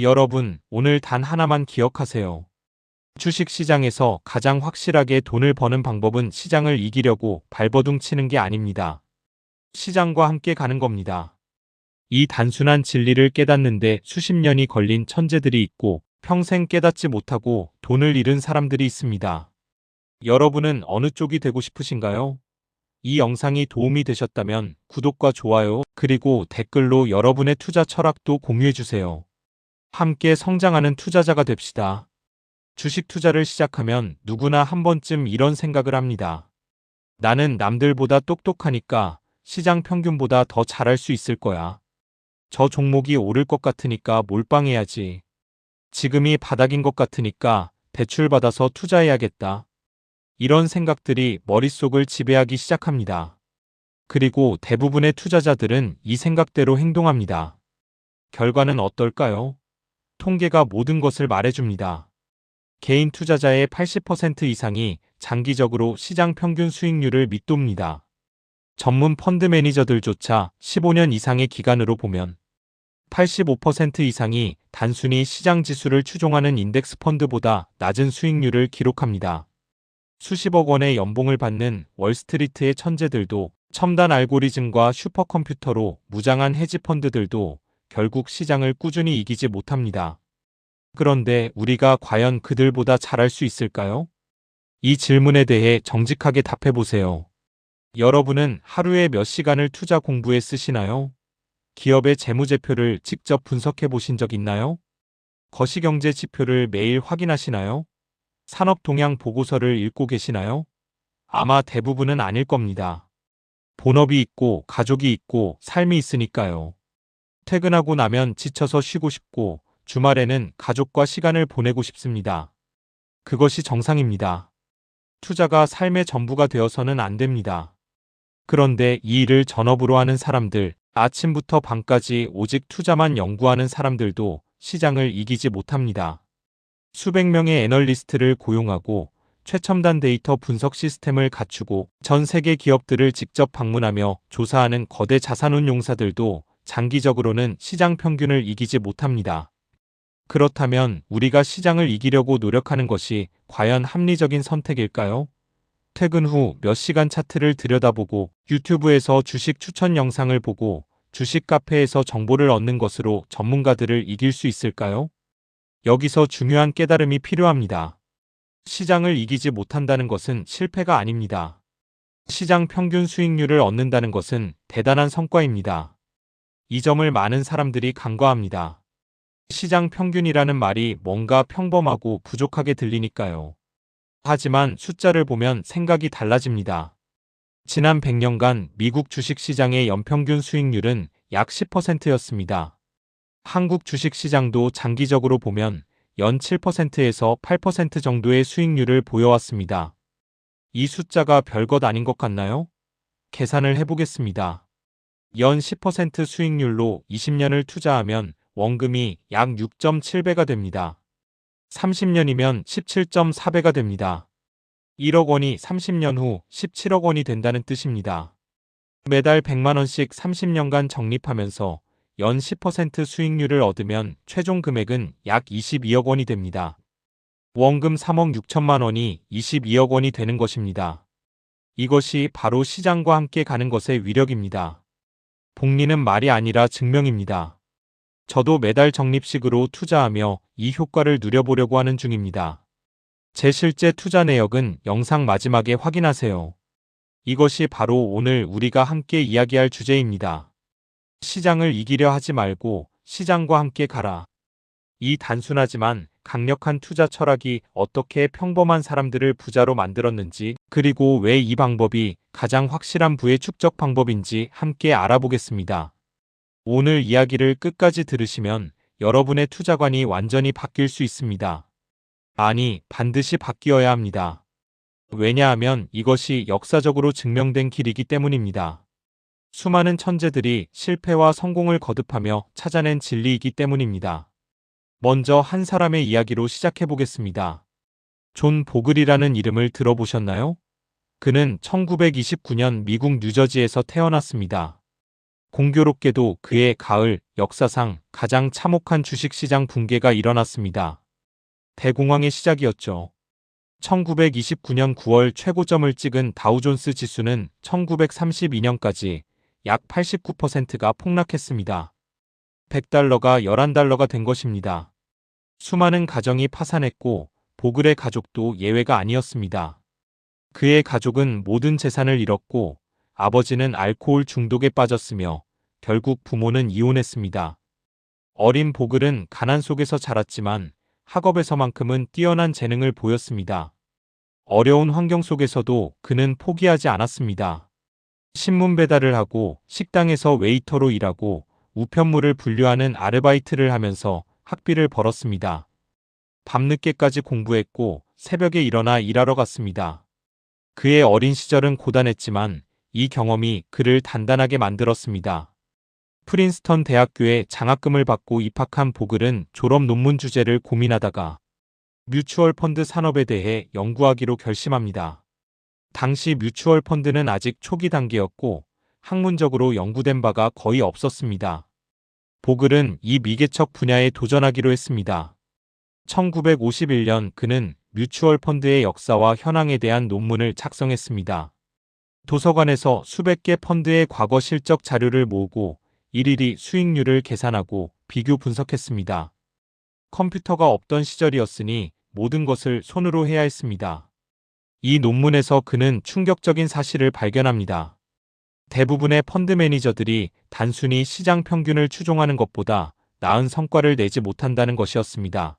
여러분, 오늘 단 하나만 기억하세요. 주식 시장에서 가장 확실하게 돈을 버는 방법은 시장을 이기려고 발버둥 치는 게 아닙니다. 시장과 함께 가는 겁니다. 이 단순한 진리를 깨닫는데 수십 년이 걸린 천재들이 있고 평생 깨닫지 못하고 돈을 잃은 사람들이 있습니다. 여러분은 어느 쪽이 되고 싶으신가요? 이 영상이 도움이 되셨다면 구독과 좋아요, 그리고 댓글로 여러분의 투자 철학도 공유해주세요. 함께 성장하는 투자자가 됩시다. 주식 투자를 시작하면 누구나 한 번쯤 이런 생각을 합니다. 나는 남들보다 똑똑하니까 시장 평균보다 더 잘할 수 있을 거야. 저 종목이 오를 것 같으니까 몰빵해야지. 지금이 바닥인 것 같으니까 대출받아서 투자해야겠다. 이런 생각들이 머릿속을 지배하기 시작합니다. 그리고 대부분의 투자자들은 이 생각대로 행동합니다. 결과는 어떨까요? 통계가 모든 것을 말해줍니다. 개인 투자자의 80% 이상이 장기적으로 시장 평균 수익률을 밑돕니다. 전문 펀드 매니저들조차 15년 이상의 기간으로 보면 85% 이상이 단순히 시장 지수를 추종하는 인덱스 펀드보다 낮은 수익률을 기록합니다. 수십억 원의 연봉을 받는 월스트리트의 천재들도, 첨단 알고리즘과 슈퍼컴퓨터로 무장한 헤지펀드들도 결국 시장을 꾸준히 이기지 못합니다. 그런데 우리가 과연 그들보다 잘할 수 있을까요? 이 질문에 대해 정직하게 답해보세요. 여러분은 하루에 몇 시간을 투자 공부에 쓰시나요? 기업의 재무제표를 직접 분석해 보신 적 있나요? 거시경제 지표를 매일 확인하시나요? 산업 동향 보고서를 읽고 계시나요? 아마 대부분은 아닐 겁니다. 본업이 있고 가족이 있고 삶이 있으니까요. 퇴근하고 나면 지쳐서 쉬고 싶고 주말에는 가족과 시간을 보내고 싶습니다. 그것이 정상입니다. 투자가 삶의 전부가 되어서는 안 됩니다. 그런데 이 일을 전업으로 하는 사람들, 아침부터 밤까지 오직 투자만 연구하는 사람들도 시장을 이기지 못합니다. 수백 명의 애널리스트를 고용하고 최첨단 데이터 분석 시스템을 갖추고 전 세계 기업들을 직접 방문하며 조사하는 거대 자산운용사들도 장기적으로는 시장 평균을 이기지 못합니다. 그렇다면 우리가 시장을 이기려고 노력하는 것이 과연 합리적인 선택일까요? 퇴근 후 몇 시간 차트를 들여다보고 유튜브에서 주식 추천 영상을 보고 주식 카페에서 정보를 얻는 것으로 전문가들을 이길 수 있을까요? 여기서 중요한 깨달음이 필요합니다. 시장을 이기지 못한다는 것은 실패가 아닙니다. 시장 평균 수익률을 얻는다는 것은 대단한 성과입니다. 이 점을 많은 사람들이 간과합니다. 시장 평균이라는 말이 뭔가 평범하고 부족하게 들리니까요. 하지만 숫자를 보면 생각이 달라집니다. 지난 100년간 미국 주식시장의 연평균 수익률은 약 10%였습니다. 한국 주식시장도 장기적으로 보면 연 7%에서 8% 정도의 수익률을 보여왔습니다. 이 숫자가 별것 아닌 것 같나요? 계산을 해보겠습니다. 연 10% 수익률로 20년을 투자하면 원금이 약 6.7배가 됩니다. 30년이면 17.4배가 됩니다. 1억 원이 30년 후 17억 원이 된다는 뜻입니다. 매달 100만 원씩 30년간 적립하면서 연 10% 수익률을 얻으면 최종 금액은 약 22억 원이 됩니다. 원금 3억 6천만 원이 22억 원이 되는 것입니다. 이것이 바로 시장과 함께 가는 것의 위력입니다. 복리는 말이 아니라 증명입니다. 저도 매달 적립식으로 투자하며 이 효과를 누려보려고 하는 중입니다. 제 실제 투자 내역은 영상 마지막에 확인하세요. 이것이 바로 오늘 우리가 함께 이야기할 주제입니다. 시장을 이기려 하지 말고 시장과 함께 가라. 이 단순하지만 강력한 투자 철학이 어떻게 평범한 사람들을 부자로 만들었는지, 그리고 왜 이 방법이 가장 확실한 부의 축적 방법인지 함께 알아보겠습니다. 오늘 이야기를 끝까지 들으시면 여러분의 투자관이 완전히 바뀔 수 있습니다. 아니, 반드시 바뀌어야 합니다. 왜냐하면 이것이 역사적으로 증명된 길이기 때문입니다. 수많은 천재들이 실패와 성공을 거듭하며 찾아낸 진리이기 때문입니다. 먼저 한 사람의 이야기로 시작해 보겠습니다. 존 보글이라는 이름을 들어보셨나요? 그는 1929년 미국 뉴저지에서 태어났습니다. 공교롭게도 그해 가을 역사상 가장 참혹한 주식시장 붕괴가 일어났습니다. 대공황의 시작이었죠. 1929년 9월 최고점을 찍은 다우존스 지수는 1932년까지 약 89%가 폭락했습니다. 100달러가 11달러가 된 것입니다. 수많은 가정이 파산했고 보글의 가족도 예외가 아니었습니다. 그의 가족은 모든 재산을 잃었고 아버지는 알코올 중독에 빠졌으며 결국 부모는 이혼했습니다. 어린 보글은 가난 속에서 자랐지만 학업에서만큼은 뛰어난 재능을 보였습니다. 어려운 환경 속에서도 그는 포기하지 않았습니다. 신문 배달을 하고 식당에서 웨이터로 일하고 우편물을 분류하는 아르바이트를 하면서 학비를 벌었습니다. 밤늦게까지 공부했고 새벽에 일어나 일하러 갔습니다. 그의 어린 시절은 고단했지만 이 경험이 그를 단단하게 만들었습니다. 프린스턴 대학교에 장학금을 받고 입학한 보글은 졸업 논문 주제를 고민하다가 뮤추얼 펀드 산업에 대해 연구하기로 결심합니다. 당시 뮤추얼 펀드는 아직 초기 단계였고 학문적으로 연구된 바가 거의 없었습니다. 보글은 이 미개척 분야에 도전하기로 했습니다. 1951년 그는 뮤추얼 펀드의 역사와 현황에 대한 논문을 작성했습니다. 도서관에서 수백 개 펀드의 과거 실적 자료를 모으고 일일이 수익률을 계산하고 비교 분석했습니다. 컴퓨터가 없던 시절이었으니 모든 것을 손으로 해야 했습니다. 이 논문에서 그는 충격적인 사실을 발견합니다. 대부분의 펀드 매니저들이 단순히 시장 평균을 추종하는 것보다 나은 성과를 내지 못한다는 것이었습니다.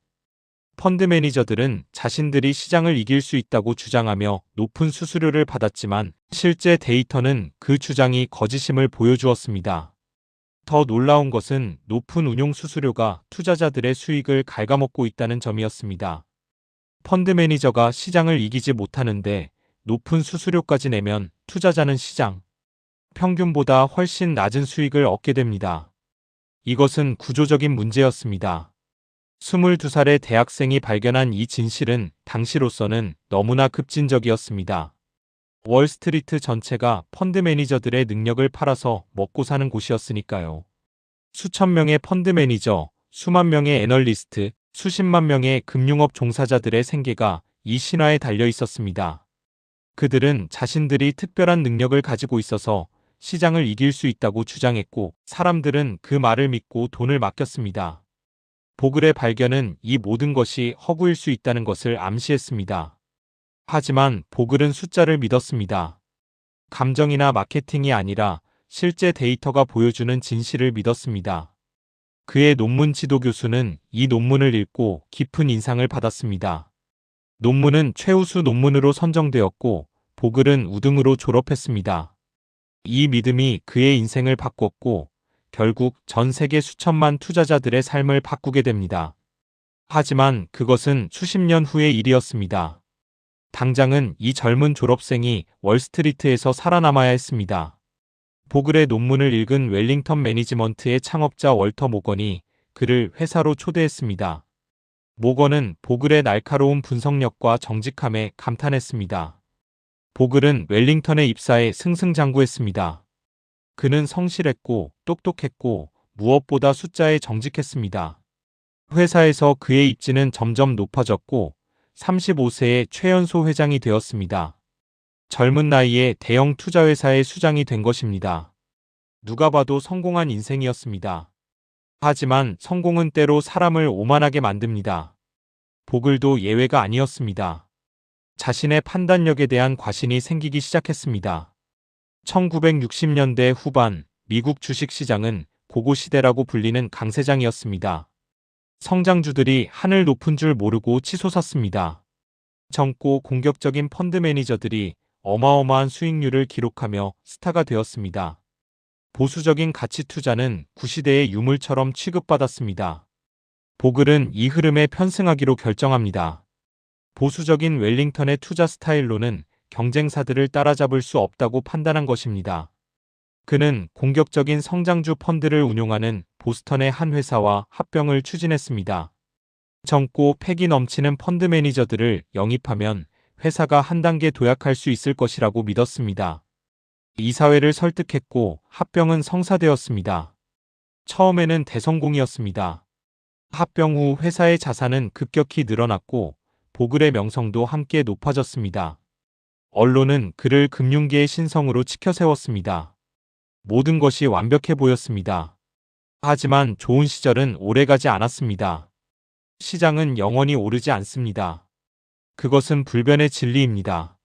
펀드 매니저들은 자신들이 시장을 이길 수 있다고 주장하며 높은 수수료를 받았지만 실제 데이터는 그 주장이 거짓임을 보여주었습니다. 더 놀라운 것은 높은 운용 수수료가 투자자들의 수익을 갉아먹고 있다는 점이었습니다. 펀드 매니저가 시장을 이기지 못하는데 높은 수수료까지 내면 투자자는 시장 평균보다 훨씬 낮은 수익을 얻게 됩니다. 이것은 구조적인 문제였습니다. 22살의 대학생이 발견한 이 진실은 당시로서는 너무나 급진적이었습니다. 월스트리트 전체가 펀드 매니저들의 능력을 팔아서 먹고 사는 곳이었으니까요. 수천 명의 펀드 매니저, 수만 명의 애널리스트, 수십만 명의 금융업 종사자들의 생계가 이 신화에 달려 있었습니다. 그들은 자신들이 특별한 능력을 가지고 있어서 시장을 이길 수 있다고 주장했고 사람들은 그 말을 믿고 돈을 맡겼습니다. 보글의 발견은 이 모든 것이 허구일 수 있다는 것을 암시했습니다. 하지만 보글은 숫자를 믿었습니다. 감정이나 마케팅이 아니라 실제 데이터가 보여주는 진실을 믿었습니다. 그의 논문 지도 교수는 이 논문을 읽고 깊은 인상을 받았습니다. 논문은 최우수 논문으로 선정되었고 보글은 우등으로 졸업했습니다. 이 믿음이 그의 인생을 바꿨고 결국 전 세계 수천만 투자자들의 삶을 바꾸게 됩니다. 하지만 그것은 수십 년 후의 일이었습니다. 당장은 이 젊은 졸업생이 월스트리트에서 살아남아야 했습니다. 보글의 논문을 읽은 웰링턴 매니지먼트의 창업자 월터 모건이 그를 회사로 초대했습니다. 모건은 보글의 날카로운 분석력과 정직함에 감탄했습니다. 보글은 웰링턴의 입사에 승승장구했습니다. 그는 성실했고 똑똑했고 무엇보다 숫자에 정직했습니다. 회사에서 그의 입지는 점점 높아졌고 35세에 최연소 회장이 되었습니다. 젊은 나이에 대형 투자회사의 수장이 된 것입니다. 누가 봐도 성공한 인생이었습니다. 하지만 성공은 때로 사람을 오만하게 만듭니다. 보글도 예외가 아니었습니다. 자신의 판단력에 대한 과신이 생기기 시작했습니다. 1960년대 후반 미국 주식시장은 고고시대라고 불리는 강세장이었습니다. 성장주들이 하늘 높은 줄 모르고 치솟았습니다. 젊고 공격적인 펀드 매니저들이 어마어마한 수익률을 기록하며 스타가 되었습니다. 보수적인 가치 투자는 구시대의 유물처럼 취급받았습니다. 보글은 이 흐름에 편승하기로 결정합니다. 보수적인 웰링턴의 투자 스타일로는 경쟁사들을 따라잡을 수 없다고 판단한 것입니다. 그는 공격적인 성장주 펀드를 운용하는 보스턴의 한 회사와 합병을 추진했습니다. 젊고 패기 넘치는 펀드 매니저들을 영입하면 회사가 한 단계 도약할 수 있을 것이라고 믿었습니다. 이사회를 설득했고 합병은 성사되었습니다. 처음에는 대성공이었습니다. 합병 후 회사의 자산은 급격히 늘어났고 보글의 명성도 함께 높아졌습니다. 언론은 그를 금융계의 신성으로 치켜세웠습니다. 모든 것이 완벽해 보였습니다. 하지만 좋은 시절은 오래가지 않았습니다. 시장은 영원히 오르지 않습니다. 그것은 불변의 진리입니다.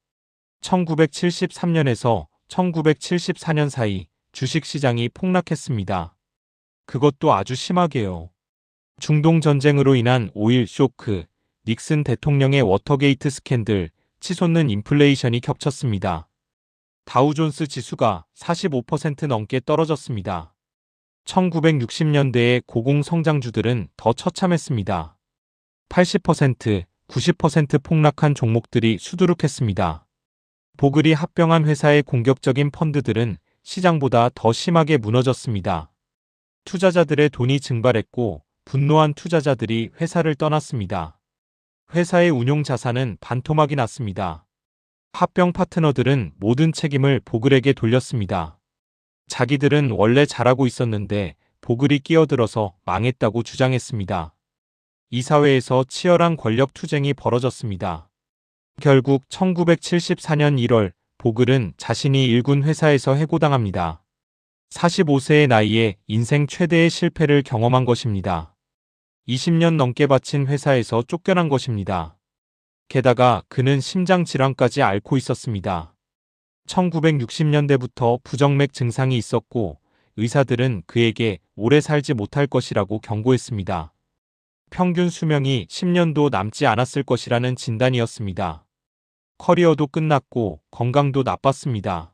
1973년에서 1974년 사이 주식시장이 폭락했습니다. 그것도 아주 심하게요. 중동 전쟁으로 인한 오일 쇼크, 닉슨 대통령의 워터게이트 스캔들, 치솟는 인플레이션이 겹쳤습니다. 다우존스 지수가 45% 넘게 떨어졌습니다. 1960년대의 고공성장주들은 더 처참했습니다. 80%, 90% 폭락한 종목들이 수두룩했습니다. 보글이 합병한 회사의 공격적인 펀드들은 시장보다 더 심하게 무너졌습니다. 투자자들의 돈이 증발했고 분노한 투자자들이 회사를 떠났습니다. 회사의 운용 자산은 반토막이 났습니다. 합병 파트너들은 모든 책임을 보글에게 돌렸습니다. 자기들은 원래 잘하고 있었는데 보글이 끼어들어서 망했다고 주장했습니다. 이사회에서 치열한 권력 투쟁이 벌어졌습니다. 결국 1974년 1월 보글은 자신이 일군 회사에서 해고당합니다. 45세의 나이에 인생 최대의 실패를 경험한 것입니다. 20년 넘게 바친 회사에서 쫓겨난 것입니다. 게다가 그는 심장질환까지 앓고 있었습니다. 1960년대부터 부정맥 증상이 있었고 의사들은 그에게 오래 살지 못할 것이라고 경고했습니다. 평균 수명이 10년도 남지 않았을 것이라는 진단이었습니다. 커리어도 끝났고 건강도 나빴습니다.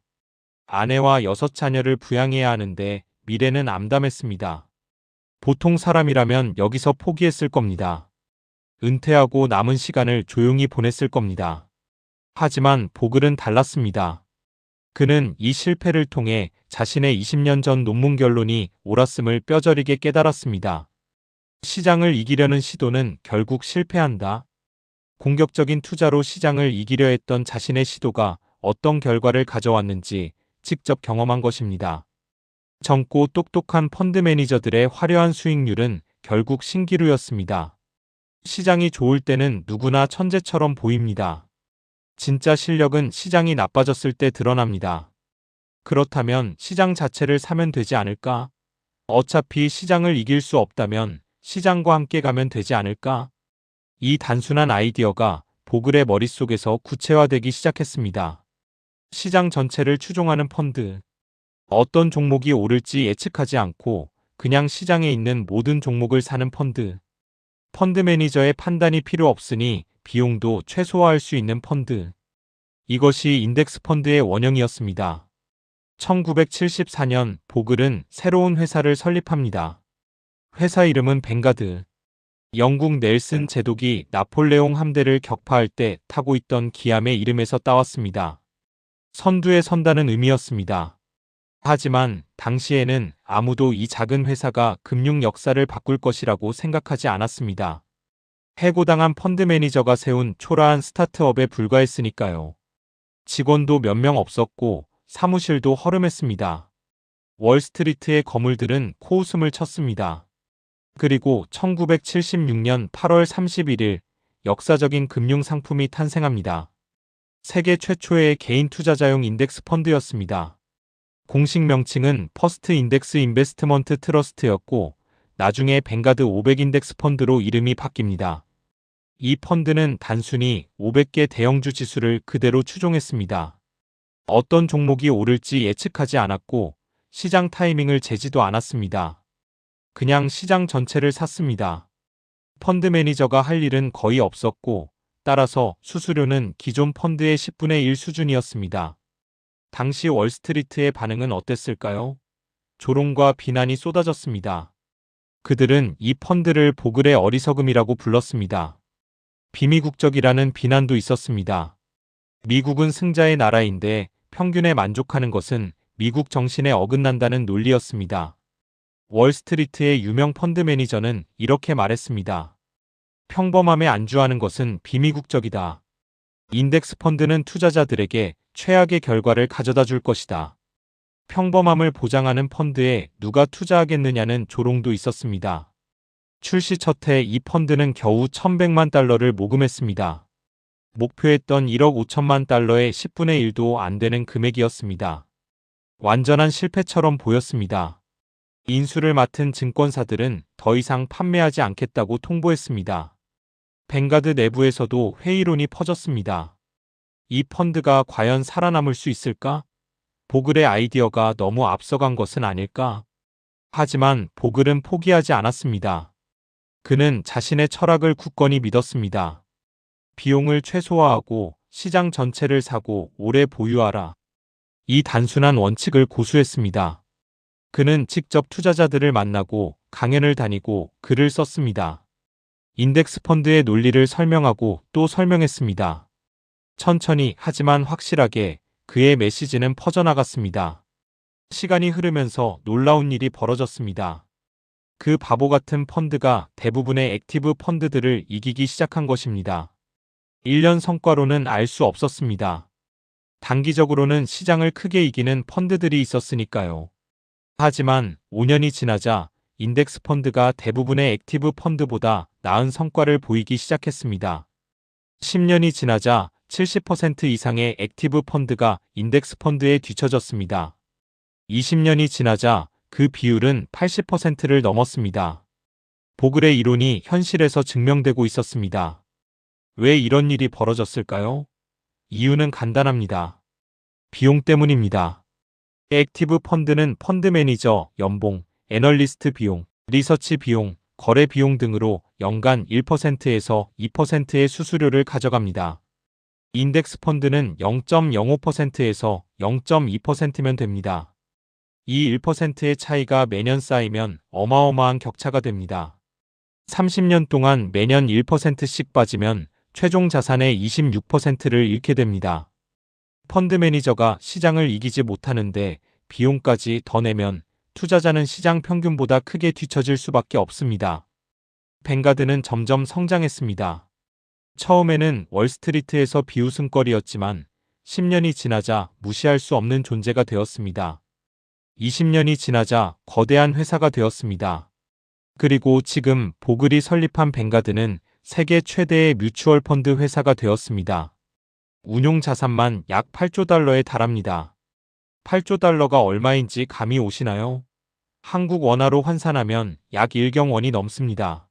아내와 6자녀를 부양해야 하는데 미래는 암담했습니다. 보통 사람이라면 여기서 포기했을 겁니다. 은퇴하고 남은 시간을 조용히 보냈을 겁니다. 하지만 보글은 달랐습니다. 그는 이 실패를 통해 자신의 20년 전 논문 결론이 옳았음을 뼈저리게 깨달았습니다. 시장을 이기려는 시도는 결국 실패한다. 공격적인 투자로 시장을 이기려 했던 자신의 시도가 어떤 결과를 가져왔는지 직접 경험한 것입니다. 젊고 똑똑한 펀드 매니저들의 화려한 수익률은 결국 신기루였습니다. 시장이 좋을 때는 누구나 천재처럼 보입니다. 진짜 실력은 시장이 나빠졌을 때 드러납니다. 그렇다면 시장 자체를 사면 되지 않을까? 어차피 시장을 이길 수 없다면 시장과 함께 가면 되지 않을까? 이 단순한 아이디어가 보글의 머릿속에서 구체화되기 시작했습니다. 시장 전체를 추종하는 펀드. 어떤 종목이 오를지 예측하지 않고 그냥 시장에 있는 모든 종목을 사는 펀드. 펀드 매니저의 판단이 필요 없으니 비용도 최소화할 수 있는 펀드. 이것이 인덱스 펀드의 원형이었습니다. 1974년 보글은 새로운 회사를 설립합니다. 회사 이름은 벵가드. 영국 넬슨 제독이 나폴레옹 함대를 격파할 때 타고 있던 기암의 이름에서 따왔습니다. 선두에 선다는 의미였습니다. 하지만 당시에는 아무도 이 작은 회사가 금융 역사를 바꿀 것이라고 생각하지 않았습니다. 해고당한 펀드 매니저가 세운 초라한 스타트업에 불과했으니까요. 직원도 몇 명 없었고 사무실도 허름했습니다. 월스트리트의 거물들은 코웃음을 쳤습니다. 그리고 1976년 8월 31일 역사적인 금융 상품이 탄생합니다. 세계 최초의 개인 투자자용 인덱스 펀드였습니다. 공식 명칭은 퍼스트 인덱스 인베스트먼트 트러스트였고 나중에 벵가드 500 인덱스 펀드로 이름이 바뀝니다. 이 펀드는 단순히 500개 대형주 지수를 그대로 추종했습니다. 어떤 종목이 오를지 예측하지 않았고 시장 타이밍을 재지도 않았습니다. 그냥 시장 전체를 샀습니다. 펀드 매니저가 할 일은 거의 없었고 따라서 수수료는 기존 펀드의 10분의 1 수준이었습니다. 당시 월스트리트의 반응은 어땠을까요? 조롱과 비난이 쏟아졌습니다. 그들은 이 펀드를 보글의 어리석음이라고 불렀습니다. 비미국적이라는 비난도 있었습니다. 미국은 승자의 나라인데 평균에 만족하는 것은 미국 정신에 어긋난다는 논리였습니다. 월스트리트의 유명 펀드 매니저는 이렇게 말했습니다. 평범함에 안주하는 것은 비미국적이다. 인덱스 펀드는 투자자들에게 최악의 결과를 가져다 줄 것이다. 평범함을 보장하는 펀드에 누가 투자하겠느냐는 조롱도 있었습니다. 출시 첫 해 이 펀드는 겨우 1,100만 달러를 모금했습니다. 목표했던 1억 5천만 달러의 10분의 1도 안 되는 금액이었습니다. 완전한 실패처럼 보였습니다. 인수를 맡은 증권사들은 더 이상 판매하지 않겠다고 통보했습니다. 뱅가드 내부에서도 회의론이 퍼졌습니다. 이 펀드가 과연 살아남을 수 있을까? 보글의 아이디어가 너무 앞서간 것은 아닐까? 하지만 보글은 포기하지 않았습니다. 그는 자신의 철학을 굳건히 믿었습니다. 비용을 최소화하고 시장 전체를 사고 오래 보유하라. 이 단순한 원칙을 고수했습니다. 그는 직접 투자자들을 만나고 강연을 다니고 글을 썼습니다. 인덱스 펀드의 논리를 설명하고 또 설명했습니다. 천천히 하지만 확실하게 그의 메시지는 퍼져나갔습니다. 시간이 흐르면서 놀라운 일이 벌어졌습니다. 그 바보 같은 펀드가 대부분의 액티브 펀드들을 이기기 시작한 것입니다. 1년 성과로는 알 수 없었습니다. 단기적으로는 시장을 크게 이기는 펀드들이 있었으니까요. 하지만 5년이 지나자 인덱스 펀드가 대부분의 액티브 펀드보다 나은 성과를 보이기 시작했습니다. 10년이 지나자 70% 이상의 액티브 펀드가 인덱스 펀드에 뒤처졌습니다. 20년이 지나자 그 비율은 80%를 넘었습니다. 보글의 이론이 현실에서 증명되고 있었습니다. 왜 이런 일이 벌어졌을까요? 이유는 간단합니다. 비용 때문입니다. 액티브 펀드는 펀드 매니저, 연봉, 애널리스트 비용, 리서치 비용, 거래 비용 등으로 연간 1%에서 2%의 수수료를 가져갑니다. 인덱스 펀드는 0.05%에서 0.2%면 됩니다. 이 1%의 차이가 매년 쌓이면 어마어마한 격차가 됩니다. 30년 동안 매년 1%씩 빠지면 최종 자산의 26%를 잃게 됩니다. 펀드 매니저가 시장을 이기지 못하는데 비용까지 더 내면 투자자는 시장 평균보다 크게 뒤처질 수밖에 없습니다. 뱅가드는 점점 성장했습니다. 처음에는 월스트리트에서 비웃음거리였지만 10년이 지나자 무시할 수 없는 존재가 되었습니다. 20년이 지나자 거대한 회사가 되었습니다. 그리고 지금 보글이 설립한 뱅가드는 세계 최대의 뮤추얼 펀드 회사가 되었습니다. 운용 자산만 약 8조 달러에 달합니다. 8조 달러가 얼마인지 감이 오시나요? 한국 원화로 환산하면 약 1경 원이 넘습니다.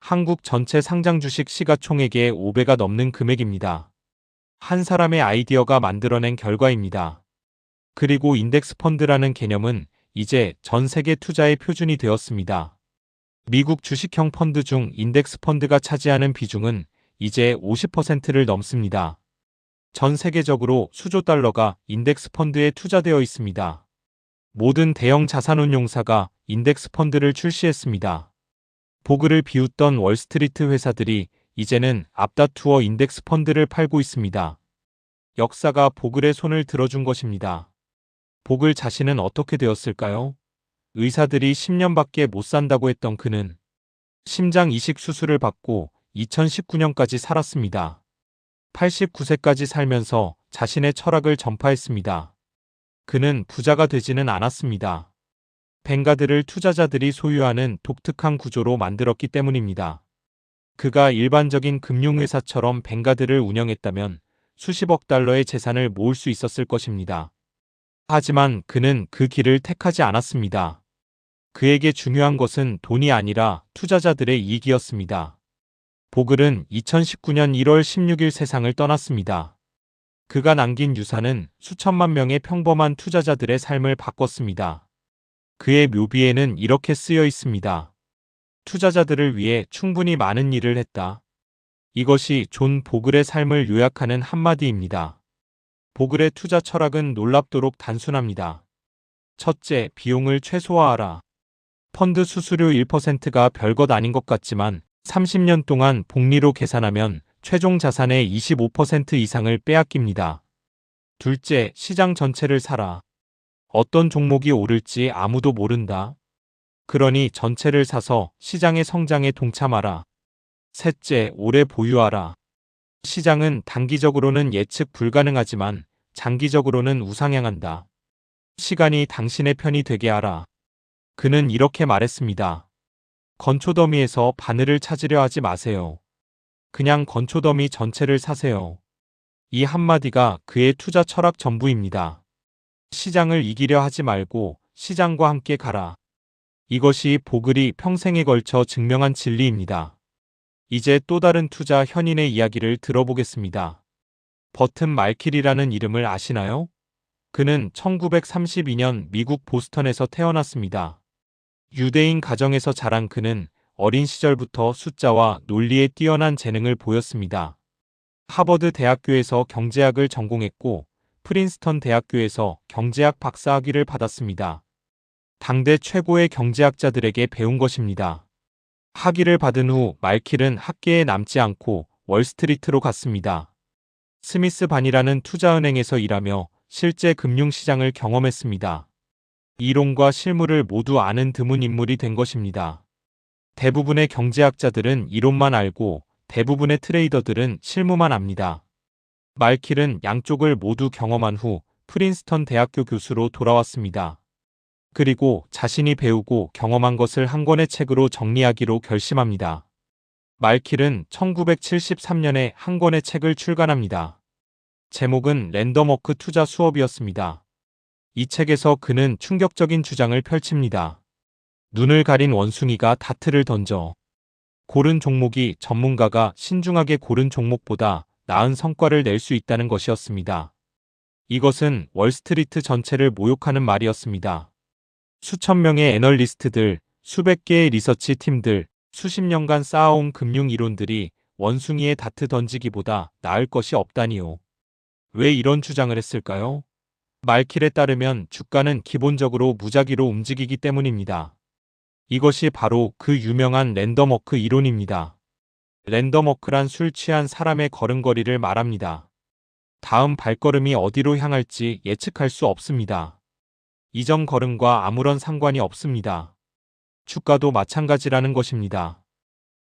한국 전체 상장 주식 시가총액의 5배가 넘는 금액입니다. 한 사람의 아이디어가 만들어낸 결과입니다. 그리고 인덱스 펀드라는 개념은 이제 전 세계 투자의 표준이 되었습니다. 미국 주식형 펀드 중 인덱스 펀드가 차지하는 비중은 이제 50%를 넘습니다. 전 세계적으로 수조 달러가 인덱스 펀드에 투자되어 있습니다. 모든 대형 자산운용사가 인덱스 펀드를 출시했습니다. 보글을 비웃던 월스트리트 회사들이 이제는 앞다투어 인덱스 펀드를 팔고 있습니다. 역사가 보글의 손을 들어준 것입니다. 보글 자신은 어떻게 되었을까요? 의사들이 10년밖에 못 산다고 했던 그는 심장 이식 수술을 받고 2019년까지 살았습니다. 89세까지 살면서 자신의 철학을 전파했습니다. 그는 부자가 되지는 않았습니다. 뱅가드를 투자자들이 소유하는 독특한 구조로 만들었기 때문입니다. 그가 일반적인 금융회사처럼 뱅가드를 운영했다면 수십억 달러의 재산을 모을 수 있었을 것입니다. 하지만 그는 그 길을 택하지 않았습니다. 그에게 중요한 것은 돈이 아니라 투자자들의 이익이었습니다. 보글은 2019년 1월 16일 세상을 떠났습니다. 그가 남긴 유산은 수천만 명의 평범한 투자자들의 삶을 바꿨습니다. 그의 묘비에는 이렇게 쓰여 있습니다. 투자자들을 위해 충분히 많은 일을 했다. 이것이 존 보글의 삶을 요약하는 한마디입니다. 보글의 투자 철학은 놀랍도록 단순합니다. 첫째, 비용을 최소화하라. 펀드 수수료 1%가 별것 아닌 것 같지만 30년 동안 복리로 계산하면 최종 자산의 25% 이상을 빼앗깁니다. 둘째, 시장 전체를 사라. 어떤 종목이 오를지 아무도 모른다. 그러니 전체를 사서 시장의 성장에 동참하라. 셋째, 오래 보유하라. 시장은 단기적으로는 예측 불가능하지만 장기적으로는 우상향한다. 시간이 당신의 편이 되게 하라. 그는 이렇게 말했습니다. 건초더미에서 바늘을 찾으려 하지 마세요. 그냥 건초더미 전체를 사세요. 이 한마디가 그의 투자 철학 전부입니다. 시장을 이기려 하지 말고 시장과 함께 가라. 이것이 보글이 평생에 걸쳐 증명한 진리입니다. 이제 또 다른 투자 현인의 이야기를 들어보겠습니다. 버튼 말킬이라는 이름을 아시나요? 그는 1932년 미국 보스턴에서 태어났습니다. 유대인 가정에서 자란 그는 어린 시절부터 숫자와 논리에 뛰어난 재능을 보였습니다. 하버드 대학교에서 경제학을 전공했고 프린스턴 대학교에서 경제학 박사학위를 받았습니다. 당대 최고의 경제학자들에게 배운 것입니다. 학위를 받은 후 말킬은 학계에 남지 않고 월스트리트로 갔습니다. 스미스 반이라는 투자은행에서 일하며 실제 금융시장을 경험했습니다. 이론과 실무를 모두 아는 드문 인물이 된 것입니다. 대부분의 경제학자들은 이론만 알고 대부분의 트레이더들은 실무만 압니다. 말킬은 양쪽을 모두 경험한 후 프린스턴 대학교 교수로 돌아왔습니다. 그리고 자신이 배우고 경험한 것을 한 권의 책으로 정리하기로 결심합니다. 말킬은 1973년에 한 권의 책을 출간합니다. 제목은 랜덤워크 투자 수업이었습니다. 이 책에서 그는 충격적인 주장을 펼칩니다. 눈을 가린 원숭이가 다트를 던져 고른 종목이 전문가가 신중하게 고른 종목보다 나은 성과를 낼 수 있다는 것이었습니다. 이것은 월스트리트 전체를 모욕하는 말이었습니다. 수천 명의 애널리스트들, 수백 개의 리서치 팀들, 수십 년간 쌓아온 금융 이론들이 원숭이의 다트 던지기보다 나을 것이 없다니요. 왜 이런 주장을 했을까요? 말킬에 따르면 주가는 기본적으로 무작위로 움직이기 때문입니다. 이것이 바로 그 유명한 랜덤워크 이론입니다. 랜덤워크란 술 취한 사람의 걸음걸이를 말합니다. 다음 발걸음이 어디로 향할지 예측할 수 없습니다. 이전 걸음과 아무런 상관이 없습니다. 주가도 마찬가지라는 것입니다.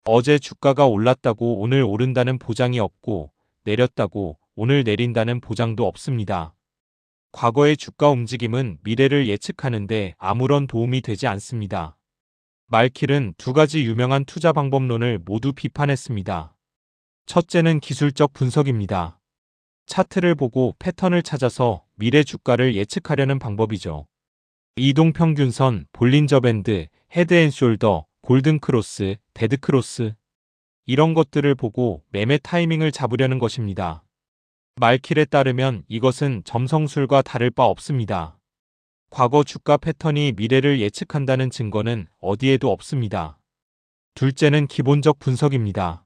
어제 주가가 올랐다고 오늘 오른다는 보장이 없고 내렸다고 오늘 내린다는 보장도 없습니다. 과거의 주가 움직임은 미래를 예측하는데 아무런 도움이 되지 않습니다. 말킬은 두 가지 유명한 투자 방법론을 모두 비판했습니다. 첫째는 기술적 분석입니다. 차트를 보고 패턴을 찾아서 미래 주가를 예측하려는 방법이죠. 이동평균선, 볼린저 밴드, 헤드앤숄더, 골든크로스, 데드크로스 이런 것들을 보고 매매 타이밍을 잡으려는 것입니다. 말킬에 따르면 이것은 점성술과 다를 바 없습니다. 과거 주가 패턴이 미래를 예측한다는 증거는 어디에도 없습니다. 둘째는 기본적 분석입니다.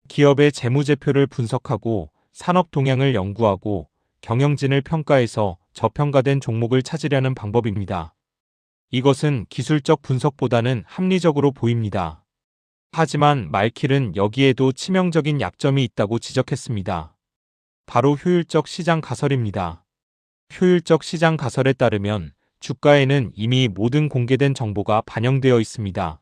기업의 재무제표를 분석하고 산업 동향을 연구하고 경영진을 평가해서 저평가된 종목을 찾으려는 방법입니다. 이것은 기술적 분석보다는 합리적으로 보입니다. 하지만 말킬은 여기에도 치명적인 약점이 있다고 지적했습니다. 바로 효율적 시장 가설입니다. 효율적 시장 가설에 따르면 주가에는 이미 모든 공개된 정보가 반영되어 있습니다.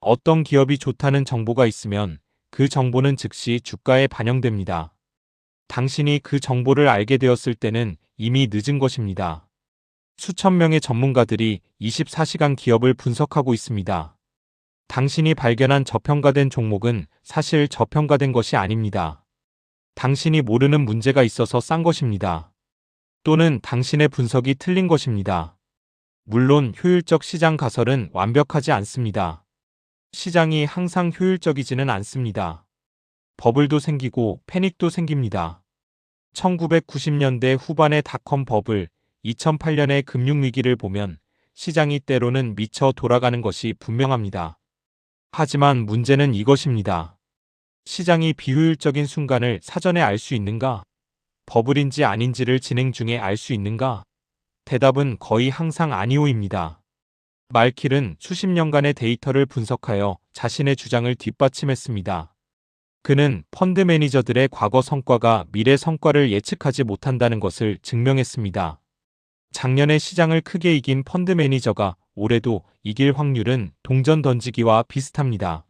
어떤 기업이 좋다는 정보가 있으면 그 정보는 즉시 주가에 반영됩니다. 당신이 그 정보를 알게 되었을 때는 이미 늦은 것입니다. 수천 명의 전문가들이 24시간 기업을 분석하고 있습니다. 당신이 발견한 저평가된 종목은 사실 저평가된 것이 아닙니다. 당신이 모르는 문제가 있어서 싼 것입니다. 또는 당신의 분석이 틀린 것입니다. 물론 효율적 시장 가설은 완벽하지 않습니다. 시장이 항상 효율적이지는 않습니다. 버블도 생기고 패닉도 생깁니다. 1990년대 후반의 닷컴 버블, 2008년의 금융위기를 보면 시장이 때로는 미쳐 돌아가는 것이 분명합니다. 하지만 문제는 이것입니다. 시장이 비효율적인 순간을 사전에 알 수 있는가? 버블인지 아닌지를 진행 중에 알 수 있는가? 대답은 거의 항상 아니오입니다. 말킬은 수십 년간의 데이터를 분석하여 자신의 주장을 뒷받침했습니다. 그는 펀드 매니저들의 과거 성과가 미래 성과를 예측하지 못한다는 것을 증명했습니다. 작년에 시장을 크게 이긴 펀드 매니저가 올해도 이길 확률은 동전 던지기와 비슷합니다.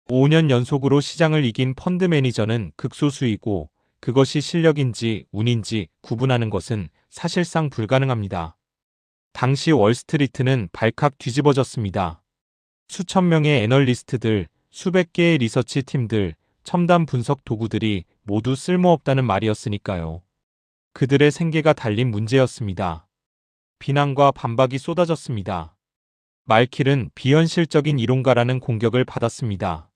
5년 연속으로 시장을 이긴 펀드 매니저는 극소수이고 그것이 실력인지 운인지 구분하는 것은 사실상 불가능합니다. 당시 월스트리트는 발칵 뒤집어졌습니다. 수천 명의 애널리스트들, 수백 개의 리서치 팀들, 첨단 분석 도구들이 모두 쓸모없다는 말이었으니까요. 그들의 생계가 달린 문제였습니다. 비난과 반박이 쏟아졌습니다. 말킬은 비현실적인 이론가라는 공격을 받았습니다.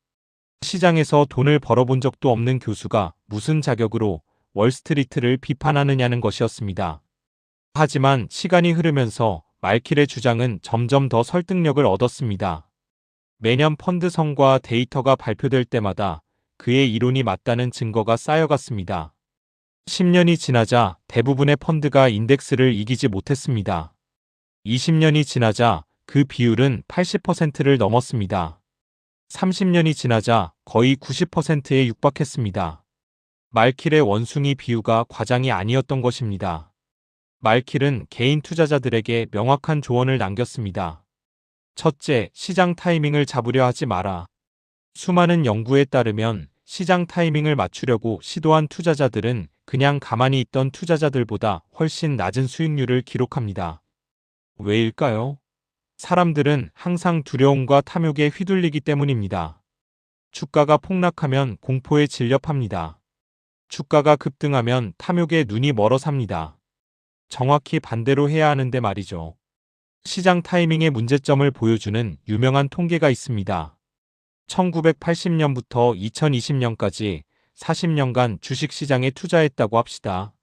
시장에서 돈을 벌어본 적도 없는 교수가 무슨 자격으로 월스트리트를 비판하느냐는 것이었습니다. 하지만 시간이 흐르면서 말킬의 주장은 점점 더 설득력을 얻었습니다. 매년 펀드 성과 데이터가 발표될 때마다 그의 이론이 맞다는 증거가 쌓여갔습니다. 10년이 지나자 대부분의 펀드가 인덱스를 이기지 못했습니다. 20년이 지나자 그 비율은 80%를 넘었습니다. 30년이 지나자 거의 90%에 육박했습니다. 말킬의 원숭이 비유가 과장이 아니었던 것입니다. 말킬은 개인 투자자들에게 명확한 조언을 남겼습니다. 첫째, 시장 타이밍을 잡으려 하지 마라. 수많은 연구에 따르면 시장 타이밍을 맞추려고 시도한 투자자들은 그냥 가만히 있던 투자자들보다 훨씬 낮은 수익률을 기록합니다. 왜일까요? 사람들은 항상 두려움과 탐욕에 휘둘리기 때문입니다. 주가가 폭락하면 공포에 질렵합니다. 주가가 급등하면 탐욕에 눈이 멀어 삽니다. 정확히 반대로 해야 하는데 말이죠. 시장 타이밍의 문제점을 보여주는 유명한 통계가 있습니다. 1980년부터 2020년까지 40년간 주식시장에 투자했다고 합시다.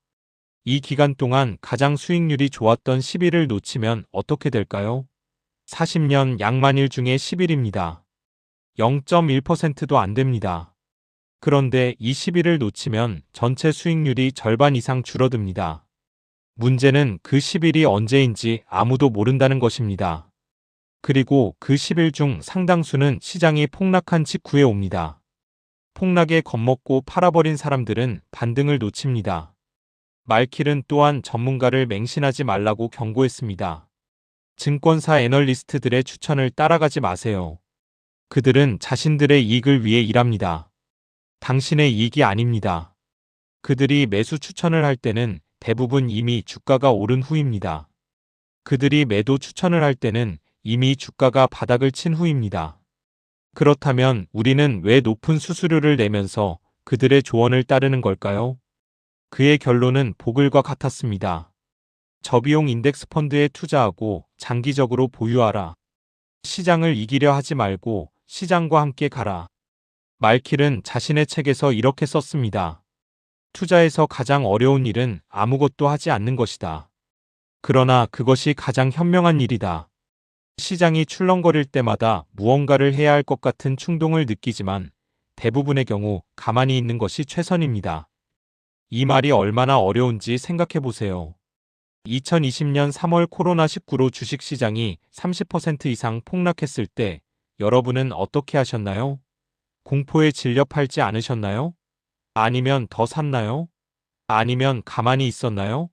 이 기간 동안 가장 수익률이 좋았던 10일을 놓치면 어떻게 될까요? 40년 양만일 중에 10일입니다. 0.1%도 안 됩니다. 그런데 이 10일을 놓치면 전체 수익률이 절반 이상 줄어듭니다. 문제는 그 10일이 언제인지 아무도 모른다는 것입니다. 그리고 그 10일 중 상당수는 시장이 폭락한 직후에 옵니다. 폭락에 겁먹고 팔아버린 사람들은 반등을 놓칩니다. 말킬은 또한 전문가를 맹신하지 말라고 경고했습니다. 증권사 애널리스트들의 추천을 따라가지 마세요. 그들은 자신들의 이익을 위해 일합니다. 당신의 이익이 아닙니다. 그들이 매수 추천을 할 때는 대부분 이미 주가가 오른 후입니다. 그들이 매도 추천을 할 때는 이미 주가가 바닥을 친 후입니다. 그렇다면 우리는 왜 높은 수수료를 내면서 그들의 조언을 따르는 걸까요? 그의 결론은 보글과 같았습니다. 저비용 인덱스 펀드에 투자하고 장기적으로 보유하라. 시장을 이기려 하지 말고 시장과 함께 가라. 말킬은 자신의 책에서 이렇게 썼습니다. 투자에서 가장 어려운 일은 아무것도 하지 않는 것이다. 그러나 그것이 가장 현명한 일이다. 시장이 출렁거릴 때마다 무언가를 해야 할 것 같은 충동을 느끼지만 대부분의 경우 가만히 있는 것이 최선입니다. 이 말이 얼마나 어려운지 생각해 보세요. 2020년 3월 코로나19로 주식시장이 30% 이상 폭락했을 때 여러분은 어떻게 하셨나요? 공포에 질려 팔지 않으셨나요? 아니면 더 샀나요? 아니면 가만히 있었나요?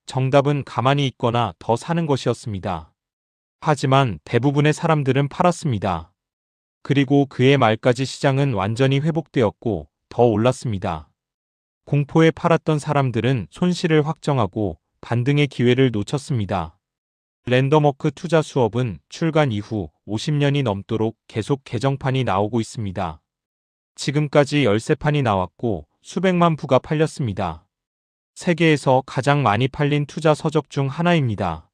정답은 가만히 있거나 더 사는 것이었습니다. 하지만 대부분의 사람들은 팔았습니다. 그리고 그해 말까지 시장은 완전히 회복되었고 더 올랐습니다. 공포에 팔았던 사람들은 손실을 확정하고 반등의 기회를 놓쳤습니다. 랜덤워크 투자 수업은 출간 이후 50년이 넘도록 계속 개정판이 나오고 있습니다. 지금까지 13판이 나왔고 수백만 부가 팔렸습니다. 세계에서 가장 많이 팔린 투자 서적 중 하나입니다.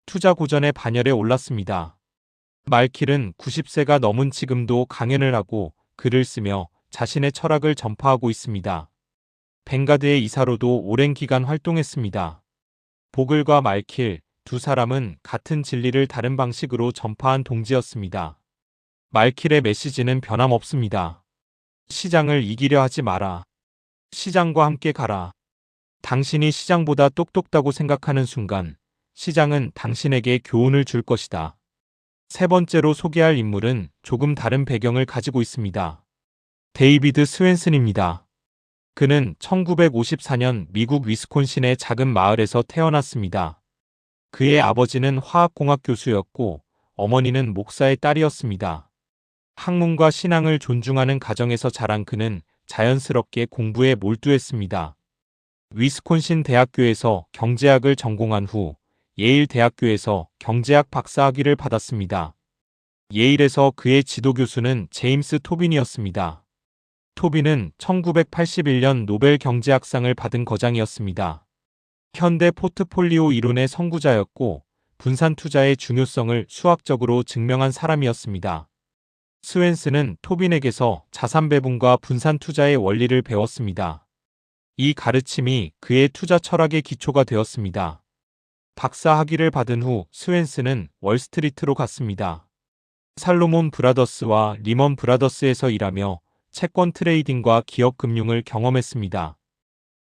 투자 고전의 반열에 올랐습니다. 말킬은 90세가 넘은 지금도 강연을 하고 글을 쓰며 자신의 철학을 전파하고 있습니다. 벵가드의 이사로도 오랜 기간 활동했습니다. 보글과 말킬 두 사람은 같은 진리를 다른 방식으로 전파한 동지였습니다. 말킬의 메시지는 변함없습니다. 시장을 이기려 하지 마라. 시장과 함께 가라. 당신이 시장보다 똑똑하다고 생각하는 순간 시장은 당신에게 교훈을 줄 것이다. 세 번째로 소개할 인물은 조금 다른 배경을 가지고 있습니다. 데이비드 스웬슨입니다. 그는 1954년 미국 위스콘신의 작은 마을에서 태어났습니다. 그의 아버지는 화학공학 교수였고 어머니는 목사의 딸이었습니다. 학문과 신앙을 존중하는 가정에서 자란 그는 자연스럽게 공부에 몰두했습니다. 위스콘신 대학교에서 경제학을 전공한 후 예일 대학교에서 경제학 박사학위를 받았습니다. 예일에서 그의 지도교수는 제임스 토빈이었습니다. 토빈은 1981년 노벨 경제학상을 받은 거장이었습니다. 현대 포트폴리오 이론의 선구자였고 분산 투자의 중요성을 수학적으로 증명한 사람이었습니다. 스웬스는 토빈에게서 자산 배분과 분산 투자의 원리를 배웠습니다. 이 가르침이 그의 투자 철학의 기초가 되었습니다. 박사 학위를 받은 후 스웬스는 월스트리트로 갔습니다. 살로몬 브라더스와 리먼 브라더스에서 일하며 채권 트레이딩과 기업 금융을 경험했습니다.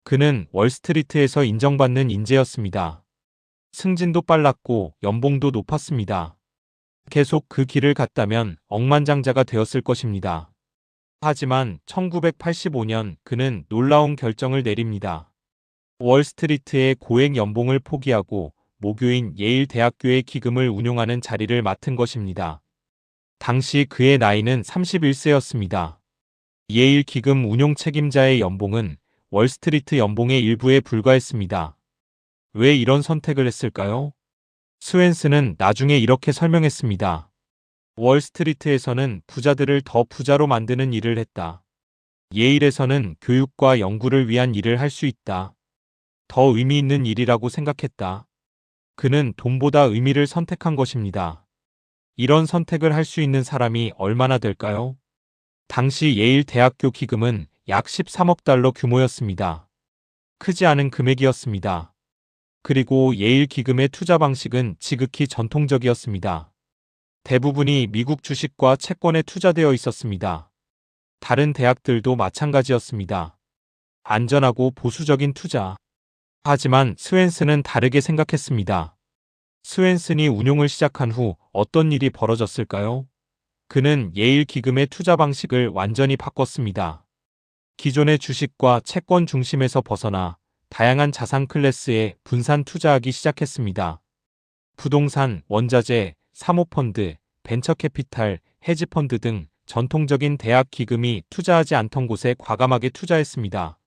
그는 월스트리트에서 인정받는 인재였습니다. 승진도 빨랐고 연봉도 높았습니다. 계속 그 길을 갔다면 억만장자가 되었을 것입니다. 하지만 1985년 그는 놀라운 결정을 내립니다. 월스트리트의 고액 연봉을 포기하고 모교인 예일 대학교의 기금을 운용하는 자리를 맡은 것입니다. 당시 그의 나이는 31세였습니다. 예일 기금 운용 책임자의 연봉은 월스트리트 연봉의 일부에 불과했습니다. 왜 이런 선택을 했을까요? 스웬스는 나중에 이렇게 설명했습니다. 월스트리트에서는 부자들을 더 부자로 만드는 일을 했다. 예일에서는 교육과 연구를 위한 일을 할 수 있다. 더 의미 있는 일이라고 생각했다. 그는 돈보다 의미를 선택한 것입니다. 이런 선택을 할 수 있는 사람이 얼마나 될까요? 당시 예일 대학교 기금은 약 13억 달러 규모였습니다. 크지 않은 금액이었습니다. 그리고 예일 기금의 투자 방식은 지극히 전통적이었습니다. 대부분이 미국 주식과 채권에 투자되어 있었습니다. 다른 대학들도 마찬가지였습니다. 안전하고 보수적인 투자. 하지만 스웬슨은 다르게 생각했습니다. 스웬슨이 운용을 시작한 후 어떤 일이 벌어졌을까요? 그는 예일 기금의 투자 방식을 완전히 바꿨습니다. 기존의 주식과 채권 중심에서 벗어나 다양한 자산 클래스에 분산 투자하기 시작했습니다. 부동산, 원자재, 사모펀드, 벤처캐피탈, 헤지펀드 등 전통적인 대학 기금이 투자하지 않던 곳에 과감하게 투자했습니다.